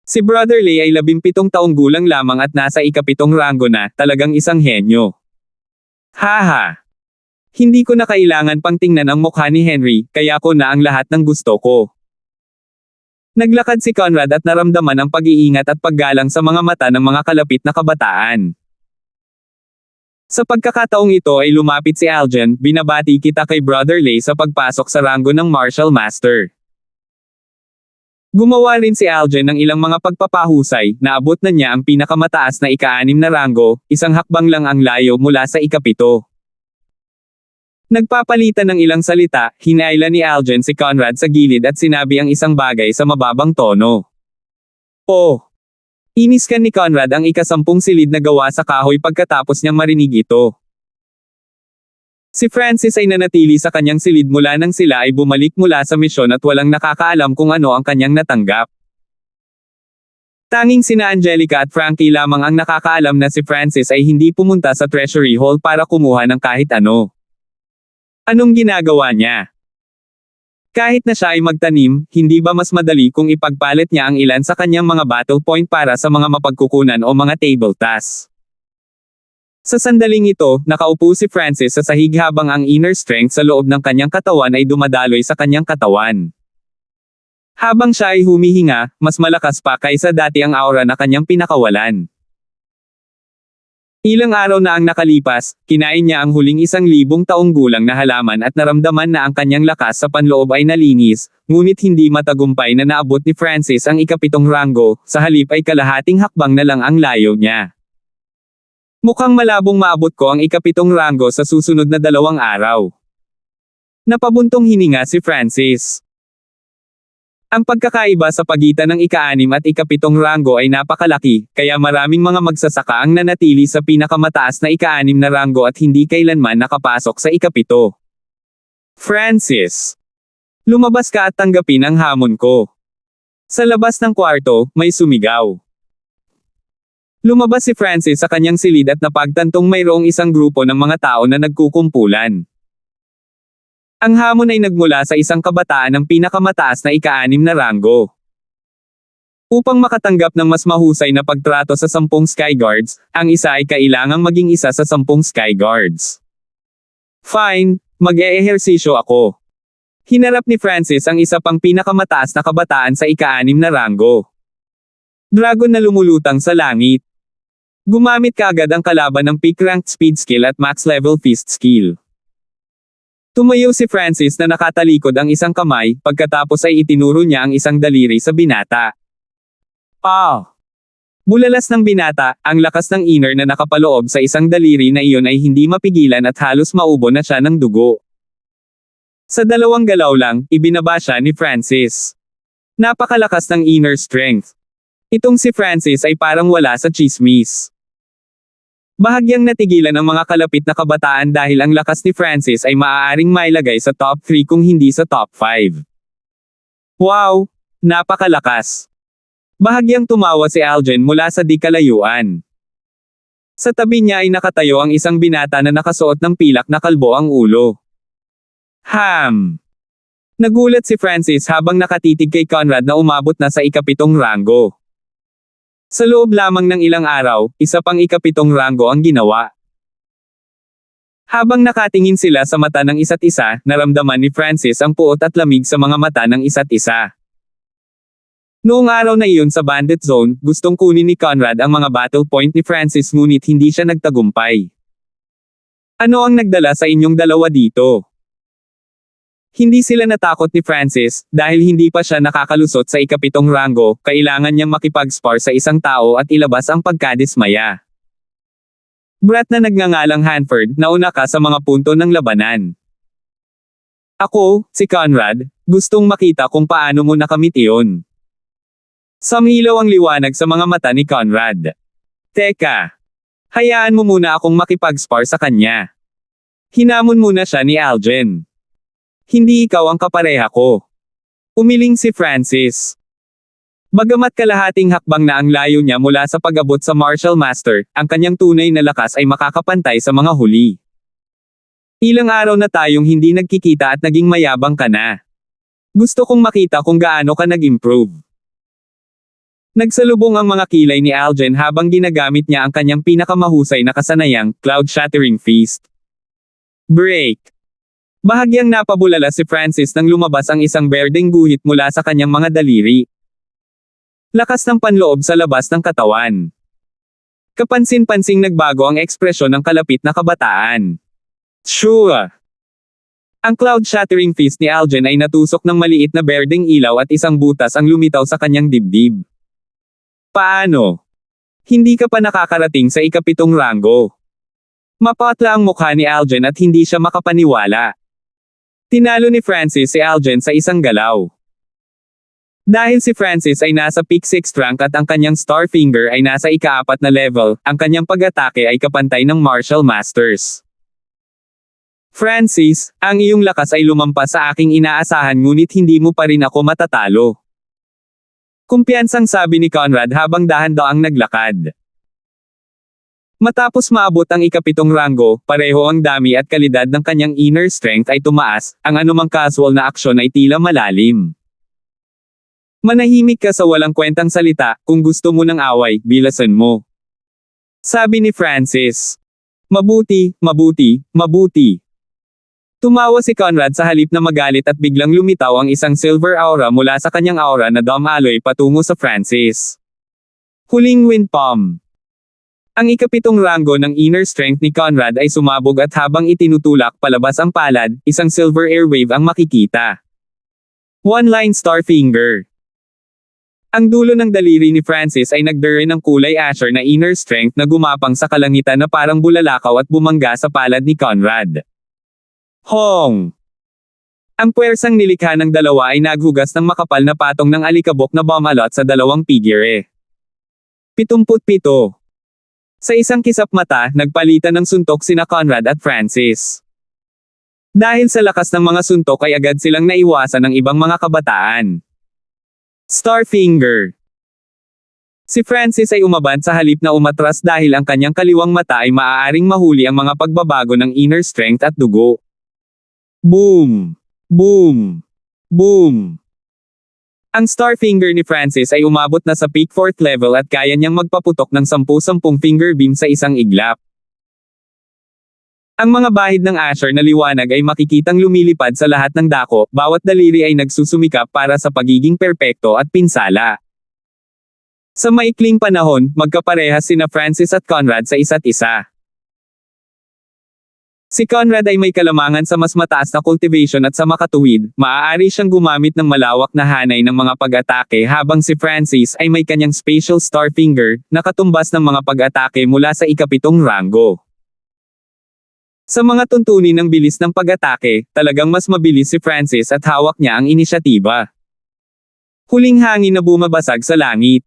Si Brother Lay ay 17 taong gulang lamang at nasa ikapitong ranggo na, talagang isang henyo. Haha! Hindi ko na kailangan pang tingnan ang mukha ni Henry, kaya ko na ang lahat ng gusto ko. Naglakad si Conrad at naramdaman ang pag-iingat at paggalang sa mga mata ng mga kalapit na kabataan. Sa pagkakataong ito ay lumapit si Algen, binabati kita kay Brother Lay sa pagpasok sa ranggo ng Martial Master. Gumawa rin si Algen ng ilang mga pagpapahusay, naabot na niya ang pinakamataas na ika-6 na ranggo, isang hakbang lang ang layo mula sa ika-7. Nagpapalitan ng ilang salita, hinailan ni Algen si Conrad sa gilid at sinabi ang isang bagay sa mababang tono. Oh! Iniskan ni Conrad ang ika-10 silid na gawa sa kahoy pagkatapos niyang marinig ito. Si Francis ay nanatili sa kanyang silid mula nang sila ay bumalik mula sa misyon at walang nakakaalam kung ano ang kanyang natanggap. Tanging sina Angelica at Frankie lamang ang nakakaalam na si Francis ay hindi pumunta sa Treasury Hall para kumuha ng kahit ano. Anong ginagawa niya? Kahit na siya ay magtanim, hindi ba mas madali kung ipagpalit niya ang ilan sa kanyang mga battle point para sa mga mapagkukunan o mga table tasks? Sa sandaling ito, nakaupo si Francis sa sahig habang ang inner strength sa loob ng kanyang katawan ay dumadaloy sa kanyang katawan. Habang siya ay humihinga, mas malakas pa kaysa dati ang aura na kanyang pinakawalan. Ilang araw na ang nakalipas, kinain niya ang huling 1,000 taong gulang na halaman at naramdaman na ang kanyang lakas sa panloob ay nalinis, ngunit hindi matagumpay na naabot ni Francis ang ika-7 ranggo, sa halip ay kalahating hakbang na lang ang layo niya. Mukhang malabong maabot ko ang ika-7 ranggo sa susunod na 2 araw. Napabuntong hininga si Francis. Ang pagkakaiba sa pagitan ng ika-6 at ika-7 ranggo ay napakalaki, kaya maraming mga magsasaka ang nanatili sa pinakamataas na ika-6 na ranggo at hindi kailanman nakapasok sa ika-7. Francis! Lumabas ka at tanggapin ang hamon ko. Sa labas ng kwarto, may sumigaw. Lumabas si Francis sa kanyang silid at napagtantong mayroong isang grupo ng mga tao na nagkukumpulan. Ang hamon ay nagmula sa isang kabataan ng pinakamataas na ika-6 na ranggo. Upang makatanggap ng mas mahusay na pagtrato sa 10 Sky Guards, ang isa ay kailangang maging isa sa 10 Sky Guards. Fine, mag-eehersisyo ako. Hinarap ni Francis ang isa pang pinakamataas na kabataan sa ika-6 na ranggo. Dragon na lumulutang sa langit. Gumamit kaagad ang kalaban ng peak ranked speed skill at max level fist skill. Tumayo si Francis na nakatalikod ang isang kamay, pagkatapos ay itinuro niya ang isang daliri sa binata. Bulalas ng binata, ang lakas ng inner na nakapaloob sa isang daliri na iyon ay hindi mapigilan at halos maubo na siya ng dugo. Sa dalawang galaw lang, ibinaba siya ni Francis. Napakalakas ng inner strength. Itong si Francis ay parang wala sa chismis. Bahagyang natigilan ang mga kalapit na kabataan dahil ang lakas ni Francis ay maaaring mailagay sa top 3 kung hindi sa top 5. Wow! Napakalakas! Bahagyang tumawa si Algen mula sa di kalayuan. Sa tabi niya ay nakatayo ang isang binata na nakasuot ng pilak na kalbo ang ulo. Nagulat si Francis habang nakatitig kay Conrad na umabot na sa ikapitong ranggo. Sa loob lamang ng ilang araw, isa pang ikapitong ranggo ang ginawa. Habang nakatingin sila sa mata ng isa't isa, naramdaman ni Francis ang puot at lamig sa mga mata ng isa't isa. Noong araw na iyon sa Bandit Zone, gustong kunin ni Conrad ang mga battle point ni Francis ngunit hindi siya nagtagumpay. Ano ang nagdala sa inyong dalawa dito? Hindi sila natakot ni Francis, dahil hindi pa siya nakakalusot sa ikapitong ranggo, kailangan niyang makipag-spar sa isang tao at ilabas ang pagkadismaya. Brat na nagngangalang Hanford, nauna ka sa mga punto ng labanan. Ako, si Conrad, gustong makita kung paano mo nakamit iyon. Samilaw ang liwanag sa mga mata ni Conrad. Teka. Hayaan mo muna akong makipag-spar sa kanya. Hinamon muna siya ni Algen. Hindi ikaw ang kapareha ko. Umiling si Francis. Bagamat kalahating hakbang na ang layo niya mula sa pag-abot sa Martial Master, ang kanyang tunay na lakas ay makakapantay sa mga huli. Ilang araw na tayong hindi nagkikita at naging mayabang ka na. Gusto kong makita kung gaano ka nag-improve. Nagsalubong ang mga kilay ni Algen habang ginagamit niya ang kanyang pinakamahusay na kasanayang, Cloud-Shattering Feast. Break. Bahagyang napabulala si Francis nang lumabas ang isang berdeng guhit mula sa kanyang mga daliri. Lakas ng panloob sa labas ng katawan. Kapansin-pansing nagbago ang ekspresyon ng kalapit na kabataan. Sure! Ang Cloud-Shattering Fist ni Algen ay natusok ng maliit na berdeng ilaw at isang butas ang lumitaw sa kanyang dibdib. Paano? Hindi ka pa nakakarating sa ikapitong ranggo. Mapatla ang mukha ni Algen at hindi siya makapaniwala. Tinalo ni Francis si Algen sa isang galaw. Dahil si Francis ay nasa peak 6 rank at ang kanyang Starfinger ay nasa ika-4 na level, ang kanyang pag-atake ay kapantay ng Martial Masters. Francis, ang iyong lakas ay lumampas sa aking inaasahan ngunit hindi mo pa rin ako matatalo. Kumpiyansang sabi ni Conrad habang dahan-daang naglakad. Matapos maabot ang ikapitong ranggo, pareho ang dami at kalidad ng kanyang inner strength ay tumaas, ang anumang casual na aksyon ay tila malalim. Manahimik ka sa walang kwentang salita, kung gusto mo ng away, bilasan mo. Sabi ni Francis. Mabuti, mabuti, mabuti. Tumawa si Conrad sa halip na magalit at biglang lumitaw ang isang silver aura mula sa kanyang aura na Dom Alloy patungo sa Francis. Huling wind palm. Ang ikapitong ranggo ng inner strength ni Conrad ay sumabog at habang itinutulak palabas ang palad, isang silver airwave ang makikita. One-line Starfinger. Ang dulo ng daliri ni Francis ay nagdure ng kulay asher na inner strength na gumapang sa kalangitan na parang bulalakaw at bumangga sa palad ni Conrad. Hong! Ang puwersang nilikha ng dalawa ay naghugas ng makapal na patong ng alikabok na bumalot sa dalawang figure. 77. Sa isang kisap mata, nagpalitan ng suntok sina Conrad at Francis. Dahil sa lakas ng mga suntok ay agad silang naiwasan ng ibang mga kabataan. Starfinger. Si Francis ay umabad sa halip na umatras dahil ang kanyang kaliwang mata ay maaaring mahuli ang mga pagbabago ng inner strength at dugo. Boom! Boom! Boom! Ang Starfinger ni Francis ay umabot na sa peak 4th level at kaya niyang magpaputok ng 10-10 finger beam sa isang iglap. Ang mga bahid ng Asher na liwanag ay makikitang lumilipad sa lahat ng dako, bawat daliri ay nagsusumikap para sa pagiging perpekto at pinsala. Sa maikling panahon, magkaparehas sina Francis at Conrad sa isa't isa. Si Conrad ay may kalamangan sa mas mataas na cultivation at sa makatuwid, maaari siyang gumamit ng malawak na hanay ng mga pag-atake habang si Francis ay may kanyang special Starfinger, na katumbas ng mga pag-atake mula sa ikapitong ranggo. Sa mga tuntunin ng bilis ng pag-atake, talagang mas mabilis si Francis at hawak niya ang inisyatiba. Huling hangin na bumabasag sa langit.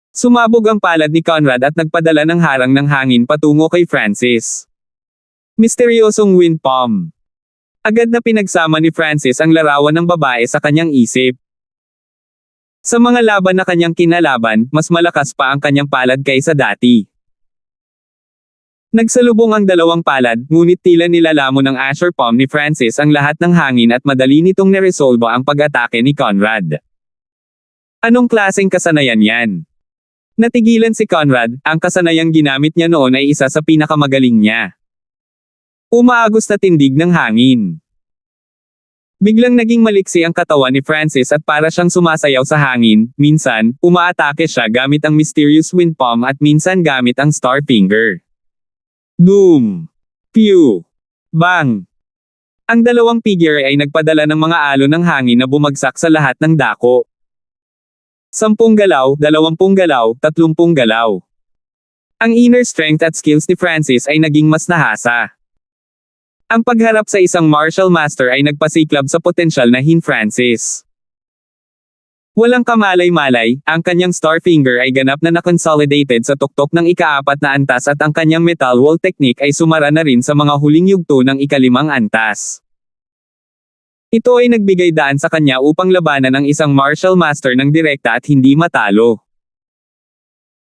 Sumabog ang palad ni Conrad at nagpadala ng harang ng hangin patungo kay Francis. Misteryosong wind palm. Agad na pinagsama ni Francis ang larawan ng babae sa kanyang isip. Sa mga laban na kanyang kinalaban, mas malakas pa ang kanyang palad kaysa dati. Nagsalubong ang dalawang palad, ngunit tila nilalamon ng Azure Palm ni Francis ang lahat ng hangin at madali nitong neresolba ang pag-atake ni Conrad. Anong klaseng kasanayan yan? Natigilan si Conrad, ang kasanayang ginamit niya noon ay isa sa pinakamagaling niya. Umaagos na tindig ng hangin. Biglang naging maliksi ang katawan ni Francis at para siyang sumasayaw sa hangin, minsan, umaatake siya gamit ang Mysterious Wind Palm at minsan gamit ang Starfinger. Doom! Pew! Bang! Ang dalawang figure ay nagpadala ng mga alon ng hangin na bumagsak sa lahat ng dako. 10 galaw, 20 galaw, 30 galaw. Ang inner strength at skills ni Francis ay naging mas nahasa. Ang pagharap sa isang martial master ay nagpasiklab sa potensyal na Francis. Walang kamalay-malay, ang kanyang Starfinger ay ganap na nakonsolidated sa tuktok ng ika-4 na antas at ang kanyang metal wall technique ay sumara na rin sa mga huling yugto ng ika-5 antas. Ito ay nagbigay daan sa kanya upang labanan ang isang martial master ng direkta at hindi matalo.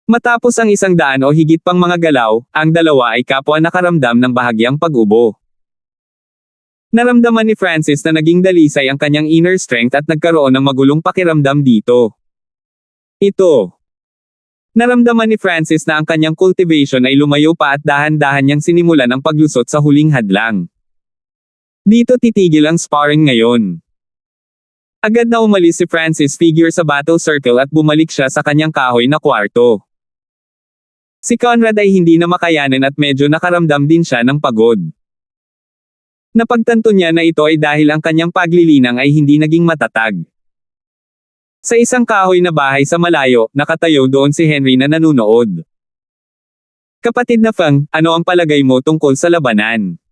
Matapos ang 100 o higit pang mga galaw, ang dalawa ay kapwa nakaramdam ng bahagyang pag-ubo. Naramdaman ni Francis na naging dalisay ang kanyang inner strength at nagkaroon ng magulong pakiramdam dito. Naramdaman ni Francis na ang kanyang cultivation ay lumayo pa at dahan-dahan niyang sinimulan ang paglusot sa huling hadlang. Dito titigil ang sparring ngayon. Agad na umalis si Francis figure sa battle circle at bumalik siya sa kanyang kahoy na kwarto. Si Conrad ay hindi na makayanin at medyo nakaramdam din siya ng pagod. Napagtanto niya na ito ay dahil ang kanyang paglilinang ay hindi naging matatag. Sa isang kahoy na bahay sa malayo, nakatayo doon si Henry na nanunood. Kapatid na Feng, ano ang palagay mo tungkol sa labanan?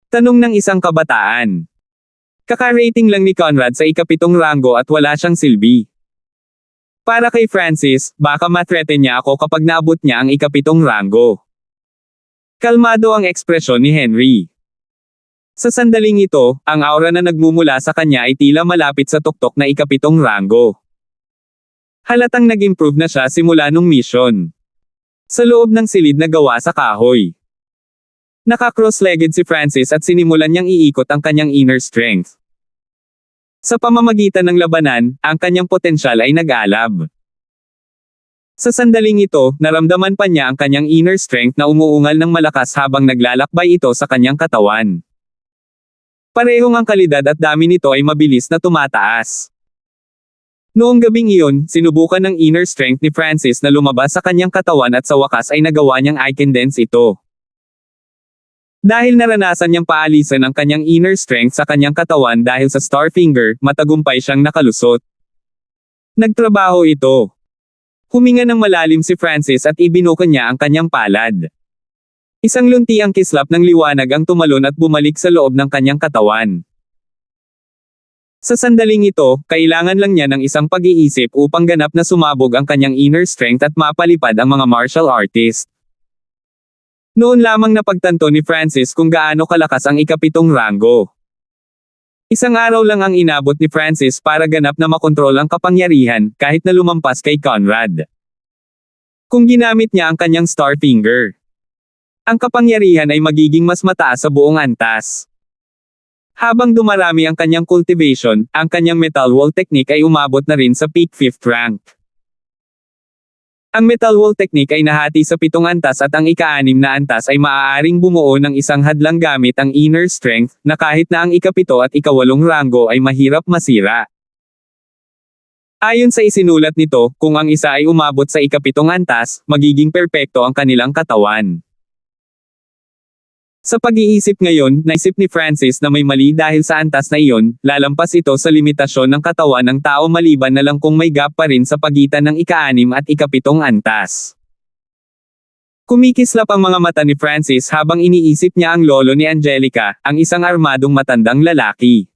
Tanong ng isang kabataan. Kaka-rating lang ni Conrad sa ika-7 ranggo at wala siyang silbi. Para kay Francis, baka ma-threaten niya ako kapag naabot niya ang ika-7 ranggo. Kalmado ang ekspresyon ni Henry. Sa sandaling ito, ang aura na nagmumula sa kanya ay tila malapit sa tuktok na ika-7 ranggo. Halatang nag-improve na siya simula nung mission. Sa loob ng silid na gawa sa kahoy. Naka-cross-legged si Francis at sinimulan niyang iikot ang kanyang inner strength. Sa pamamagitan ng labanan, ang kanyang potensyal ay nag-alab. Sa sandaling ito, naramdaman pa niya ang kanyang inner strength na umuungal ng malakas habang naglalakbay ito sa kanyang katawan. Parehong ang kalidad at dami nito ay mabilis na tumataas. Noong gabing iyon, sinubukan ng inner strength ni Francis na lumabas sa kanyang katawan at sa wakas ay nagawa niyang i-condense ito. Dahil naranasan niyang paalisan ang kanyang inner strength sa kanyang katawan dahil sa Starfinger, matagumpay siyang nakalusot. Nagtrabaho ito. Huminga ng malalim si Francis at ibinukan niya ang kanyang palad. Isang lunti ang kislap ng liwanag ang tumalon at bumalik sa loob ng kanyang katawan. Sa sandaling ito, kailangan lang niya ng isang pag-iisip upang ganap na sumabog ang kanyang inner strength at mapalipad ang mga martial artist. Noon lamang napagtanto ni Francis kung gaano kalakas ang ika-7 ranggo. Isang araw lang ang inabot ni Francis para ganap na makontrol ang kapangyarihan, kahit na lumampas kay Conrad. Kung ginamit niya ang kanyang Starfinger, ang kapangyarihan ay magiging mas mataas sa buong antas. Habang dumarami ang kanyang cultivation, ang kanyang metal wall technique ay umabot na rin sa peak 5th rank. Ang metal wall technique ay nahati sa 7 antas at ang ika-6 na antas ay maaaring bumuo ng isang hadlang gamit ang inner strength, na kahit na ang ika-7 at ika-8 ranggo ay mahirap masira. Ayon sa isinulat nito, kung ang isa ay umabot sa ikapitong antas, magiging perpekto ang kanilang katawan. Sa pag-iisip ngayon, naisip ni Francis na may mali dahil sa antas na iyon, lalampas ito sa limitasyon ng katawan ng tao maliban na lang kung may gap pa rin sa pagitan ng ika-6 at ikapitong antas. Kumikislap ang mga mata ni Francis habang iniisip niya ang lolo ni Angelica, ang isang armadong matandang lalaki.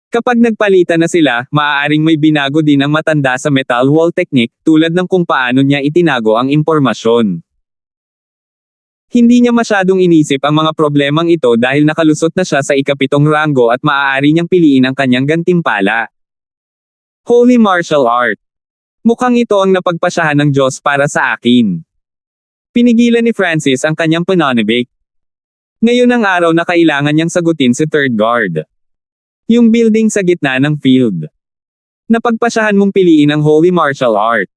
Kapag nagpalitan na sila, maaaring may binago din ang matanda sa metal wall technique, tulad ng kung paano niya itinago ang impormasyon. Hindi niya masyadong inisip ang mga problemang ito dahil nakalusot na siya sa ikapitong ranggo at maaari niyang piliin ang kanyang gantimpala. Holy Martial Art. Mukhang ito ang napagpasyahan ng Diyos para sa akin. Pinigilan ni Francis ang kanyang pananabik. Ngayon ang araw na kailangan niyang sagutin si Third Guard. Yung building sa gitna ng field. Napagpasyahan mong piliin ang Holy Martial Art.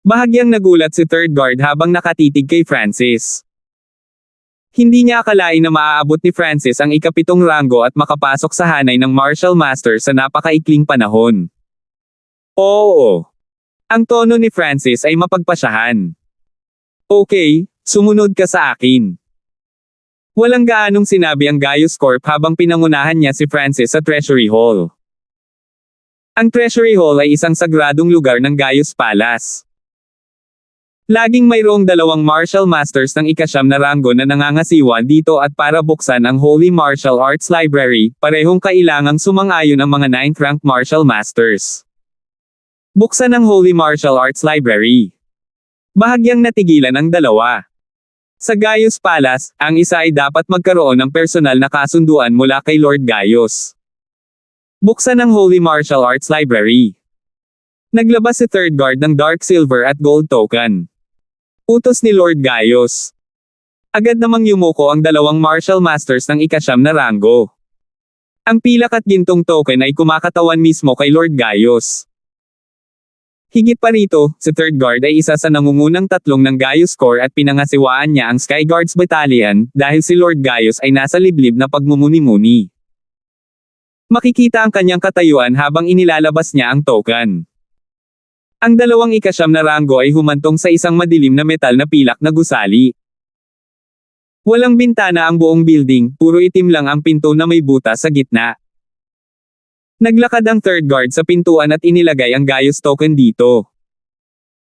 Bahagyang nagulat si Third Guard habang nakatitig kay Francis. Hindi niya akalain na maaabot ni Francis ang ikapitong ranggo at makapasok sa hanay ng Martial Master sa napakaikling panahon. Oo. Ang tono ni Francis ay mapagpasyahan. Okay, sumunod ka sa akin. Walang gaanong sinabi ang Gaius Corp habang pinangunahan niya si Francis sa Treasury Hall. Ang Treasury Hall ay isang sagradong lugar ng Gaius Palace. Laging mayroong dalawang martial masters ng ika-9 na ranggo na nangangasiwa dito at para buksan ang Holy Martial Arts Library, parehong kailangang sumang-ayon ang mga 9th rank martial masters. Buksan ang Holy Martial Arts Library. Bahagyang natigilan ang dalawa. Sa Gaius Palace, ang isa ay dapat magkaroon ng personal na kasunduan mula kay Lord Gaius. Buksan ang Holy Martial Arts Library. Naglabas si Third Guard ng Dark Silver at Gold token. Utos ni Lord Gaius. Agad namang yumuko ang dalawang Martial Masters ng ika-9 na ranggo. Ang pilak at gintong token ay kumakatawan mismo kay Lord Gaius. Higit pa rito, si Third Guard ay isa sa nangungunang tatlong ng Gaius Corps at pinangasiwaan niya ang Sky Guards Battalion, dahil si Lord Gaius ay nasa liblib na pagmumuni-muni. Makikita ang kanyang katayuan habang inilalabas niya ang token. Ang dalawang ika-9 na ranggo ay humantong sa isang madilim na metal na pilak na gusali. Walang bintana ang buong building, puro itim lang ang pinto na may butas sa gitna. Naglakad ang Third Guard sa pintuan at inilagay ang Gaius token dito.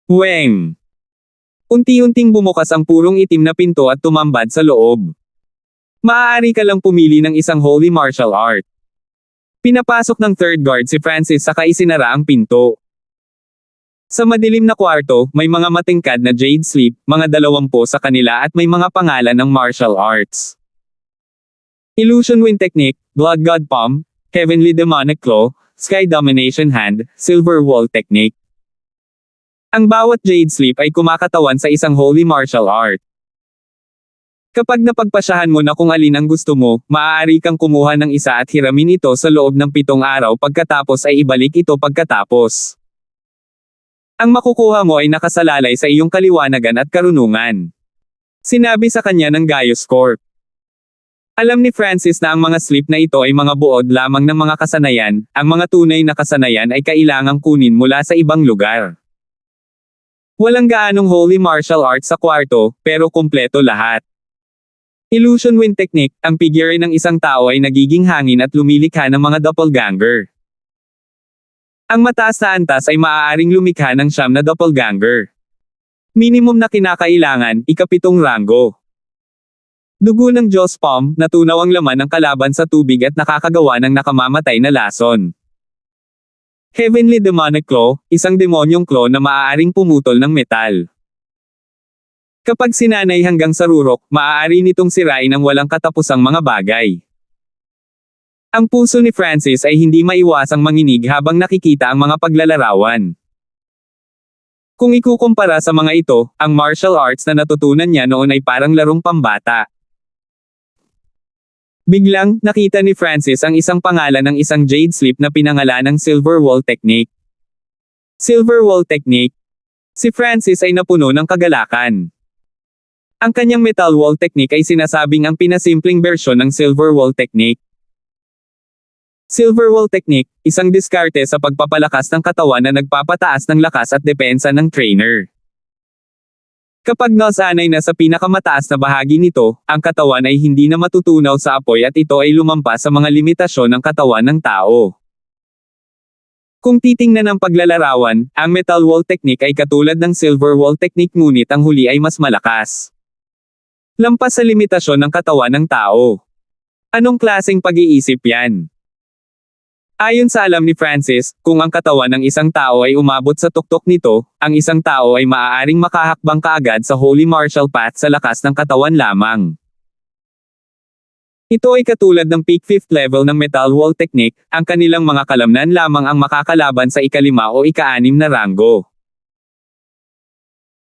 Weng! Unti-unting bumukas ang purong itim na pinto at tumambad sa loob. Maaari ka lang pumili ng isang Holy Martial Art. Pinapasok ng Third Guard si Francis saka isinara ang pinto. Sa madilim na kwarto, may mga matingkad na Jade Sleep, mga 20 sa kanila at may mga pangalan ng martial arts. Illusion Wind Technique, Blood God Palm, Heavenly Demonic Claw, Sky Domination Hand, Silver Wall Technique. Ang bawat Jade Sleep ay kumakatawan sa isang Holy Martial Art. Kapag napagpasyahan mo na kung alin ang gusto mo, maaari kang kumuha ng isa at hiramin ito sa loob ng 7 araw pagkatapos ay ibalik ito pagkatapos. Ang makukuha mo ay nakasalalay sa iyong kaliwanagan at karunungan. Sinabi sa kanya ng Gaius Corp. Alam ni Francis na ang mga sleep na ito ay mga buod lamang ng mga kasanayan, ang mga tunay na kasanayan ay kailangang kunin mula sa ibang lugar. Walang gaanong Holy Martial Arts sa kwarto, pero kumpleto lahat. Illusion Wind Technique, ang figure ng isang tao ay nagiging hangin at lumilikha ng mga doppelganger. Ang mataas na antas ay maaaring lumikha ng 9 na doppelganger. Minimum na kinakailangan, ika-7 ranggo. Dugo ng Diyos Palm, natunaw ang laman ng kalaban sa tubig at nakakagawa ng nakamamatay na lason. Heavenly Demonic Claw, isang demonyong claw na maaaring pumutol ng metal. Kapag sinanay hanggang sa rurok, maaari nitong sirain ang walang katapusang mga bagay. Ang puso ni Francis ay hindi maiwasang manginig habang nakikita ang mga paglalarawan. Kung ikukumpara sa mga ito, ang martial arts na natutunan niya noon ay parang larong pambata. Biglang, nakita ni Francis ang isang pangalan ng isang Jade Sleep na pinangalan ng Silver Wall Technique. Silver Wall Technique. Si Francis ay napuno ng kagalakan. Ang kanyang Metal Wall Technique ay sinasabing ang pinasimpleng bersyon ng Silver Wall Technique. Silver Wall Technique, isang diskarte sa pagpapalakas ng katawan na nagpapataas ng lakas at depensa ng trainer. Kapag nasanay na sa pinakamataas na bahagi nito, ang katawan ay hindi na matutunaw sa apoy at ito ay lumampas sa mga limitasyon ng katawan ng tao. Kung titingnan ang paglalarawan, ang Metal Wall Technique ay katulad ng Silver Wall Technique ngunit ang huli ay mas malakas. Lampas sa limitasyon ng katawan ng tao. Anong klaseng pag-iisip yan? Ayon sa alam ni Francis, kung ang katawan ng isang tao ay umabot sa tuktok nito, ang isang tao ay maaaring makahakbang kaagad sa Holy Martial Path sa lakas ng katawan lamang. Ito ay katulad ng peak 5th level ng Metal Wall Technique, ang kanilang mga kalamnan lamang ang makakalaban sa ika-5 o ika-6 na ranggo.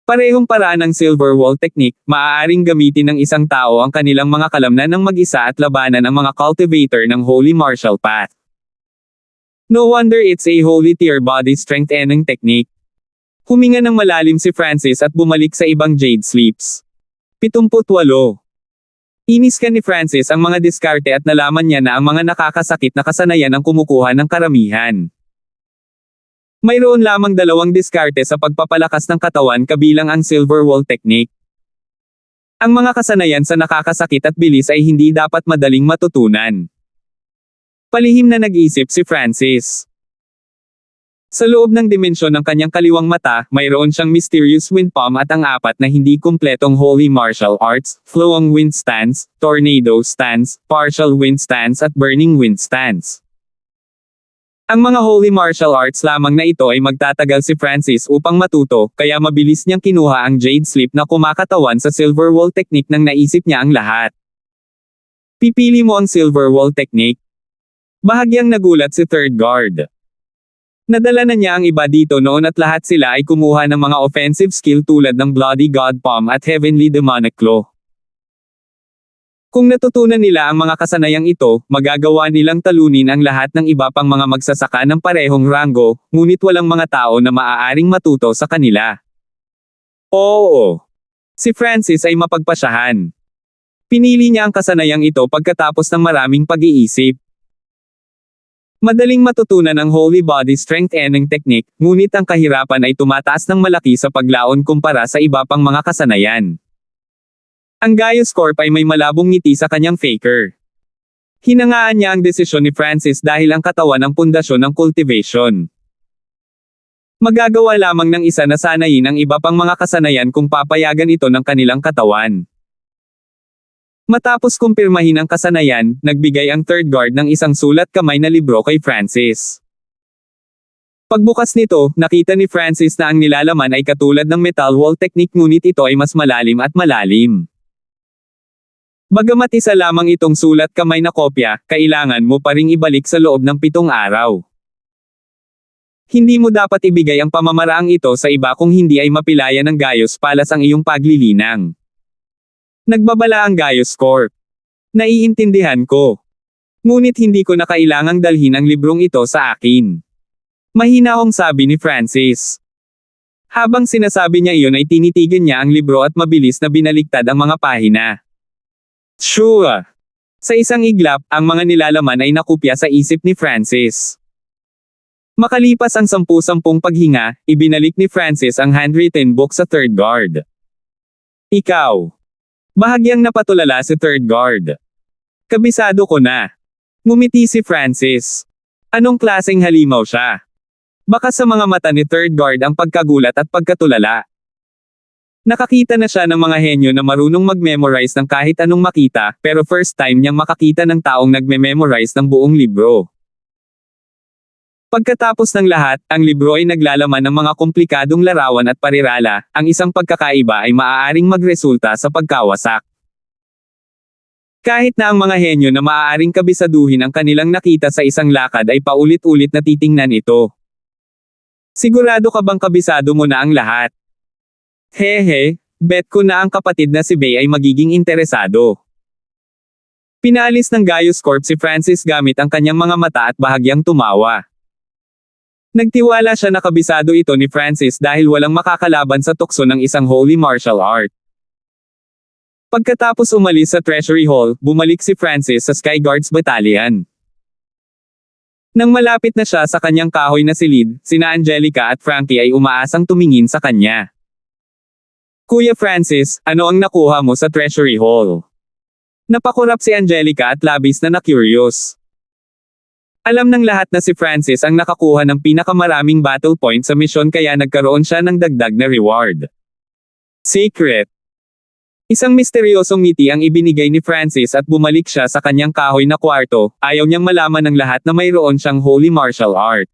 Parehong paraan ng Silver Wall Technique, maaaring gamitin ng isang tao ang kanilang mga kalamnan ng mag-isa at labanan ang mga cultivator ng Holy Martial Path. No wonder it's a holy tier body strengthening technique. Huminga ng malalim si Francis at bumalik sa ibang Jade Sleeps. 78. Inis ka ni Francis ang mga diskarte at nalaman niya na ang mga nakakasakit na kasanayan ang kumukuha ng karamihan. Mayroon lamang 2 diskarte sa pagpapalakas ng katawan kabilang ang Silver Wall Technique. Ang mga kasanayan sa nakakasakit at bilis ay hindi dapat madaling matutunan. Palihim na nag-isip si Francis. Sa loob ng dimensyon ng kanyang kaliwang mata, mayroon siyang mysterious wind palm at ang 4 na hindi kumpletong holy martial arts, flowing wind stance, tornado stance, partial wind stance at burning wind stance. Ang mga holy martial arts lamang na ito ay magtatagal si Francis upang matuto, kaya mabilis niyang kinuha ang Jade Sleep na kumakatawan sa Silver Wall Technique nang naisip niya ang lahat. Pipili mo ang Silver Wall Technique. Bahagyang nagulat si Third Guard. Nadala na niya ang iba dito noon at lahat sila ay kumuha ng mga offensive skill tulad ng Bloody God Palm at Heavenly Demonic Claw. Kung natutunan nila ang mga kasanayang ito, magagawa nilang talunin ang lahat ng iba pang mga magsasaka ng parehong ranggo, ngunit walang mga tao na maaaring matuto sa kanila. Oo. Si Francis ay mapagpasyahan. Pinili niya ang kasanayang ito pagkatapos ng maraming pag-iisip. Madaling matutunan ang Holy Body Strengthening Technique, ngunit ang kahirapan ay tumataas ng malaki sa paglaon kumpara sa iba pang mga kasanayan. Ang Gaius Corp ay may malabong ngiti sa kanyang faker. Hinangaan niya ang desisyon ni Francis dahil ang katawan ang pundasyon ng cultivation. Magagawa lamang ng isa na sanayin ang iba pang mga kasanayan kung papayagan ito ng kanilang katawan. Matapos kumpirmahin ang kasanayan, nagbigay ang Third Guard ng isang sulat kamay na libro kay Francis. Pagbukas nito, nakita ni Francis na ang nilalaman ay katulad ng Metal Wall Technique ngunit ito ay mas malalim at malalim. Bagamat isa lamang itong sulat kamay na kopya, kailangan mo pa ring ibalik sa loob ng 7 araw. Hindi mo dapat ibigay ang pamamaraang ito sa iba kung hindi ay mapilaya ng Gaius Palas ang iyong paglilinang. Nagbabala ang Gaius Corp. Naiintindihan ko. Ngunit hindi ko na kailangang dalhin ang librong ito sa akin. Mahinahong sabi ni Francis. Habang sinasabi niya iyon ay tinitigan niya ang libro at mabilis na binaliktad ang mga pahina. Sure. Sa isang iglap, ang mga nilalaman ay nakopya sa isip ni Francis. Makalipas ang 10 paghinga, ibinalik ni Francis ang handwritten book sa Third Guard. Ikaw. Bahagyang napatulala si Third Guard. Kabisado ko na. Ngumiti si Francis. Anong klaseng halimaw siya? Baka sa mga mata ni Third Guard ang pagkagulat at pagkatulala. Nakakita na siya ng mga henyo na marunong mag-memorize ng kahit anong makita, pero first time niyang makakita ng taong nagme-memorize ng buong libro. Pagkatapos ng lahat, ang libro ay naglalaman ng mga komplikadong larawan at parirala, ang isang pagkakaiba ay maaaring magresulta sa pagkawasak. Kahit na ang mga henyo na maaaring kabisaduhin ang kanilang nakita sa isang lakad ay paulit-ulit na titingnan ito. Sigurado ka bang kabisado mo na ang lahat? Hehe, bet ko na ang kapatid na si Bey ay magiging interesado. Pinaalis ng Gaius Corp si Francis gamit ang kanyang mga mata at bahagyang tumawa. Nagtiwala siya na kabisado ito ni Francis dahil walang makakalaban sa tukso ng isang holy martial art. Pagkatapos umalis sa Treasury Hall, bumalik si Francis sa Sky Guards Battalion. Nang malapit na siya sa kanyang kahoy na silid, sina Angelica at Frankie ay umaasang tumingin sa kanya. Kuya Francis, ano ang nakuha mo sa Treasury Hall? Napakurap si Angelica at labis na na-curious. Alam ng lahat na si Francis ang nakakuha ng pinakamaraming battle points sa misyon kaya nagkaroon siya ng dagdag na reward. Secret. Isang misteryosong ngiti ang ibinigay ni Francis at bumalik siya sa kanyang kahoy na kwarto, ayaw niyang malaman ng lahat na mayroon siyang holy martial art.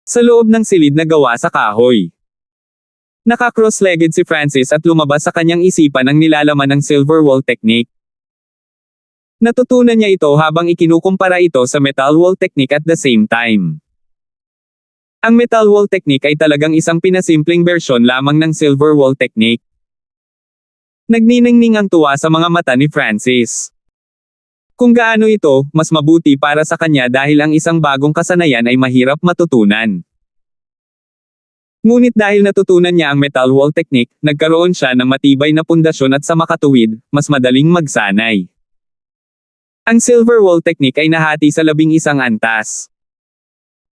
Sa loob ng silid na gawa sa kahoy. Naka-cross-legged si Francis at lumabas sa kanyang isipan ang nilalaman ng silver wall technique. Natutunan niya ito habang ikinukumpara ito sa metal wall technique at the same time. Ang metal wall technique ay talagang isang pinasimpleng bersyon lamang ng silver wall technique. Nagniningning ang tuwa sa mga mata ni Francis. Kung gaano ito, mas mabuti para sa kanya dahil ang isang bagong kasanayan ay mahirap matutunan. Ngunit dahil natutunan niya ang metal wall technique, nagkaroon siya ng matibay na pundasyon at sa makatuwid, mas madaling magsanay. Ang silver wall technique ay nahati sa 11 antas.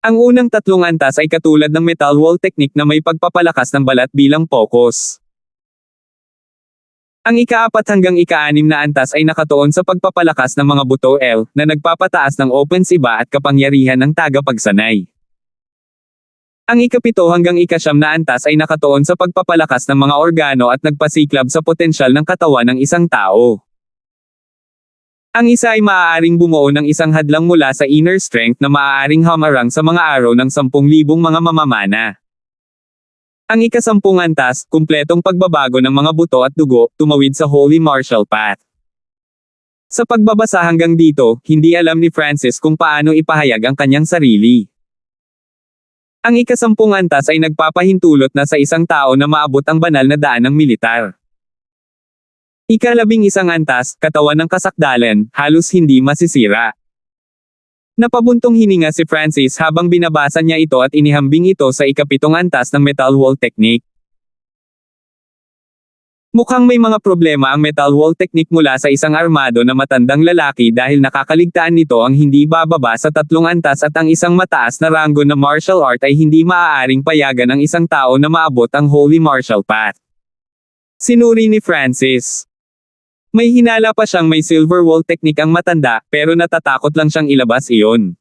Ang unang 3 antas ay katulad ng metal wall technique na may pagpapalakas ng balat bilang focus. Ang ika-4 hanggang ika-6 na antas ay nakatuon sa pagpapalakas ng mga buto L na nagpapataas ng opensiba at kapangyarihan ng tagapagsanay. Ang ika-7 hanggang ika-9 na antas ay nakatuon sa pagpapalakas ng mga organo at nagpasiklab sa potensyal ng katawan ng isang tao. Ang isa ay maaaring bumuo ng isang hadlang mula sa inner strength na maaaring hamarang sa mga araw ng 10,000 mga mamamana. Ang ika-10 antas, kumpletong pagbabago ng mga buto at dugo, tumawid sa Holy Martial Path. Sa pagbabasa hanggang dito, hindi alam ni Francis kung paano ipahayag ang kanyang sarili. Ang ika-10 antas ay nagpapahintulot na sa isang tao na maabot ang banal na daan ng militar. Ika-11 antas, katawan ng kasakdalan, halos hindi masisira. Napabuntong hininga si Francis habang binabasa niya ito at inihambing ito sa ika-7 antas ng metal wall technique. Mukhang may mga problema ang metal wall technique mula sa isang armado na matandang lalaki dahil nakakaligtaan nito ang hindi bababa sa 3 antas at ang isang mataas na ranggo na martial art ay hindi maaaring payagan ang isang tao na maabot ang Holy Martial Path. Sinuri ni Francis. May hinala pa siyang may silver wall technique ang matanda, pero natatakot lang siyang ilabas iyon.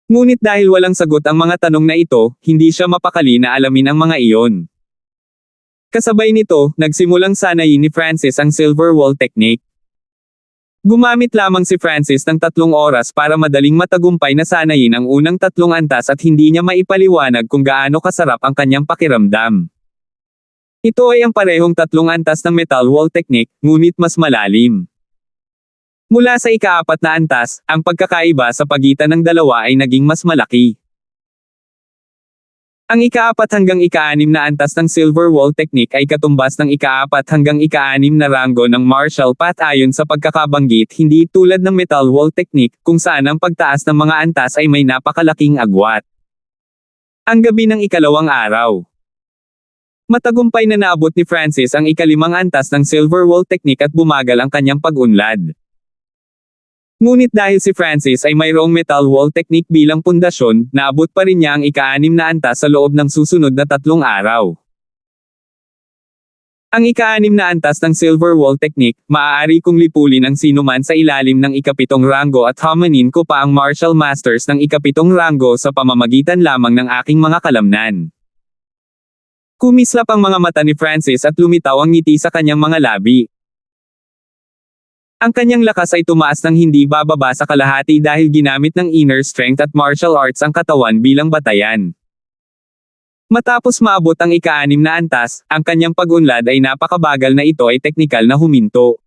Ngunit dahil walang sagot ang mga tanong na ito, hindi siya mapakali na alamin ang mga iyon. Kasabay nito, nagsimulang sanayin ni Francis ang silver wall technique. Gumamit lamang si Francis ng 3 oras para madaling matagumpay na sanayin ang unang 3 antas at hindi niya maipaliwanag kung gaano kasarap ang kanyang pakiramdam. Ito ay ang parehong 3 antas ng metal wall technique, ngunit mas malalim. Mula sa ika-4 na antas, ang pagkakaiba sa pagitan ng dalawa ay naging mas malaki. Ang ika-4 hanggang ika-6 na antas ng silver wall technique ay katumbas ng ika-4 hanggang ika-6 na ranggo ng martial path ayon sa pagkakabanggit, hindi tulad ng metal wall technique, kung saan ang pagtaas ng mga antas ay may napakalaking agwat. Ang gabi ng ika-2 araw. Matagumpay na naabot ni Francis ang ika-5 antas ng silver wall technique at bumagal ang kanyang pag-unlad. Ngunit dahil si Francis ay mayroong metal wall technique bilang pundasyon, naabot pa rin niya ang ika-6 na antas sa loob ng susunod na 3 araw. Ang ika-6 na antas ng silver wall technique, maaari kong lipulin ang sinuman sa ilalim ng ika-7 ranggo at hamanin ko pa ang martial masters ng ika-7 ranggo sa pamamagitan lamang ng aking mga kalamnan. Kumislap ang mga mata ni Francis at lumitaw ang ngiti sa kanyang mga labi. Ang kanyang lakas ay tumaas ng hindi bababa sa kalahati dahil ginamit ng inner strength at martial arts ang katawan bilang batayan. Matapos maabot ang ika-6 na antas, ang kanyang pag-unlad ay napakabagal na ito ay teknikal na huminto.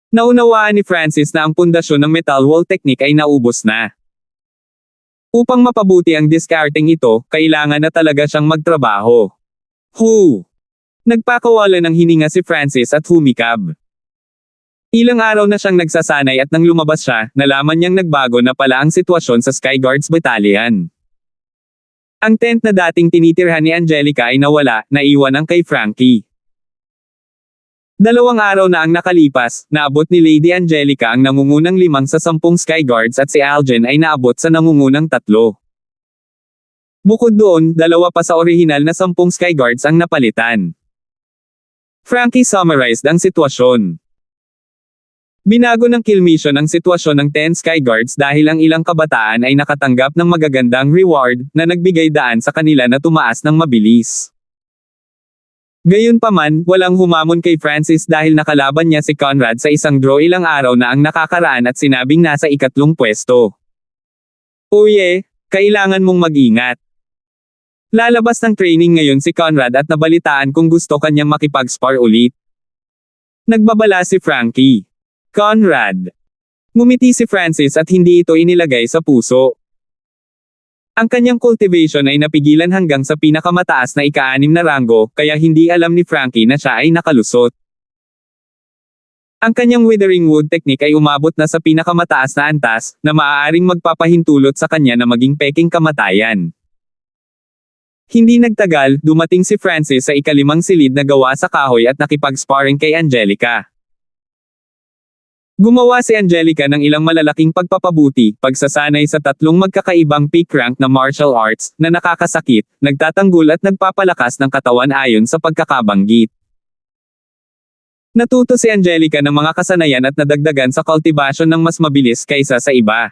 Naunawaan ni Francis na ang pundasyon ng metal wall technique ay naubos na. Upang mapabuti ang discarding ito, kailangan na talaga siyang magtrabaho. Nagpakawala ng hininga si Francis at humikab. Ilang araw na siyang nagsasanay at nang lumabas siya, nalaman niyang nagbago na pala ang sitwasyon sa Sky Guards Battalion. Ang tent na dating tinitirhan ni Angelica ay nawala, naiwan ang kay Frankie. 2 araw na ang nakalipas, naabot ni Lady Angelica ang nangungunang 5 sa 10 Skyguards at si Aljen ay naabot sa nangungunang 3. Bukod doon, 2 pa sa orihinal na 10 Skyguards ang napalitan. Frankie summarized ang sitwasyon. Binago ng kill mission ang sitwasyon ng 10 Skyguards dahil ang ilang kabataan ay nakatanggap ng magagandang reward na nagbigay daan sa kanila na tumaas ng mabilis. Gayunpaman, walang humamon kay Francis dahil nakalaban niya si Conrad sa isang draw ilang araw na ang nakakaraan at sinabing nasa 3 pwesto. Oye, kailangan mong mag-ingat. Lalabas ng training ngayon si Conrad at nabalitaan kung gusto kanyang makipag-spar ulit. Nagbabala si Frankie. Conrad. Ngumiti si Francis at hindi ito inilagay sa puso. Ang kanyang cultivation ay napigilan hanggang sa pinakamataas na ika-6 na ranggo, kaya hindi alam ni Frankie na siya ay nakalusot. Ang kanyang withering wood technique ay umabot na sa pinakamataas na antas, na maaaring magpapahintulot sa kanya na maging peking kamatayan. Hindi nagtagal, dumating si Francis sa ika-5 silid na gawa sa kahoy at nakipag-sparring kay Angelica. Gumawa si Angelica ng ilang malalaking pagpapabuti, pagsasanay sa 3 magkakaibang peak rank na martial arts, na nakakasakit, nagtatanggol at nagpapalakas ng katawan ayon sa pagkakabanggit. Natuto si Angelica ng mga kasanayan at nadagdagan sa cultivation ng mas mabilis kaysa sa iba.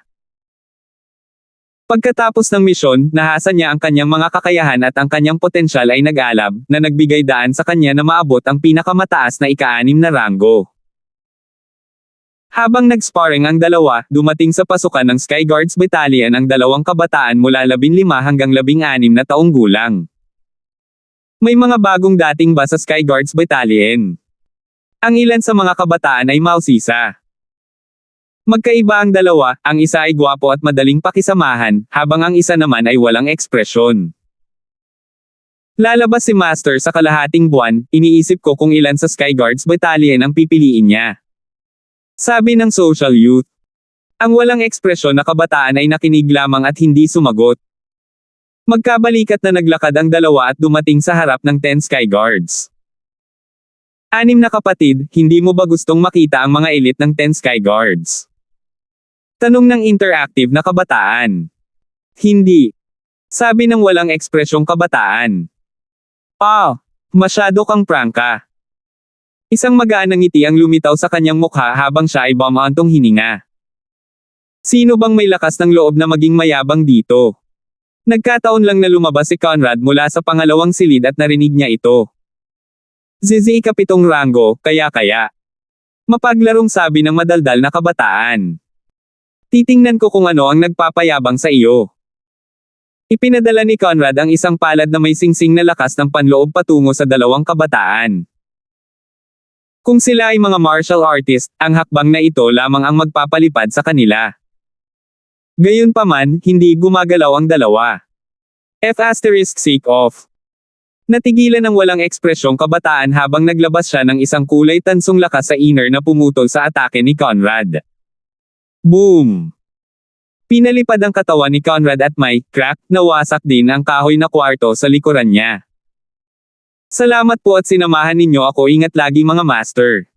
Pagkatapos ng misyon, nahasa niya ang kanyang mga kakayahan at ang kanyang potensyal ay nag-alab, na nagbigay daan sa kanya na maabot ang pinakamataas na ika-6 na ranggo. Habang nag-sparring ang 2, dumating sa pasukan ng Skyguards Battalion ang 2 kabataan mula 15 hanggang 16 na taong gulang. May mga bagong dating ba sa Skyguards Battalion? Ang ilan sa mga kabataan ay mausisa. Magkaiba ang 2, ang isa ay gwapo at madaling pakisamahan, habang ang isa naman ay walang ekspresyon. Lalabas si Master sa kalahating buwan, iniisip ko kung ilan sa Skyguards Battalion ang pipiliin niya. Sabi ng social youth. Ang walang ekspresyon na kabataan ay nakinig lamang at hindi sumagot. Magkabalikat na naglakad ang 2 at dumating sa harap ng 10 Skyguards. 6 na kapatid, hindi mo ba gustong makita ang mga elite ng 10 Skyguards? Tanong ng interactive na kabataan. Hindi. Sabi ng walang ekspresyong kabataan. Masyado kang prangka. Isang magaan na ngiti ang lumitaw sa kanyang mukha habang siya ay bumantong hininga. Sino bang may lakas ng loob na maging mayabang dito? Nagkataon lang na lumabas si Conrad mula sa pangalawang silid at narinig niya ito. Zizi 7 ranggo, kaya. Mapaglarong sabi ng madaldal na kabataan. Titingnan ko kung ano ang nagpapayabang sa iyo. Ipinadala ni Conrad ang isang palad na may singsing na lakas ng panloob patungo sa 2 kabataan. Kung sila ay mga martial artist, ang hakbang na ito lamang ang magpapalipad sa kanila. Gayunpaman, hindi gumagalaw ang 2. F*** off. Natigilan ang walang ekspresyong kabataan habang naglabas siya ng isang kulay tansong lakas sa inner na pumutol sa atake ni Conrad. Boom! Pinalipad ang katawan ni Conrad at may crack, nawasak din ang kahoy na kwarto sa likuran niya. Salamat po at sinamahan ninyo ako, ingat lagi mga master.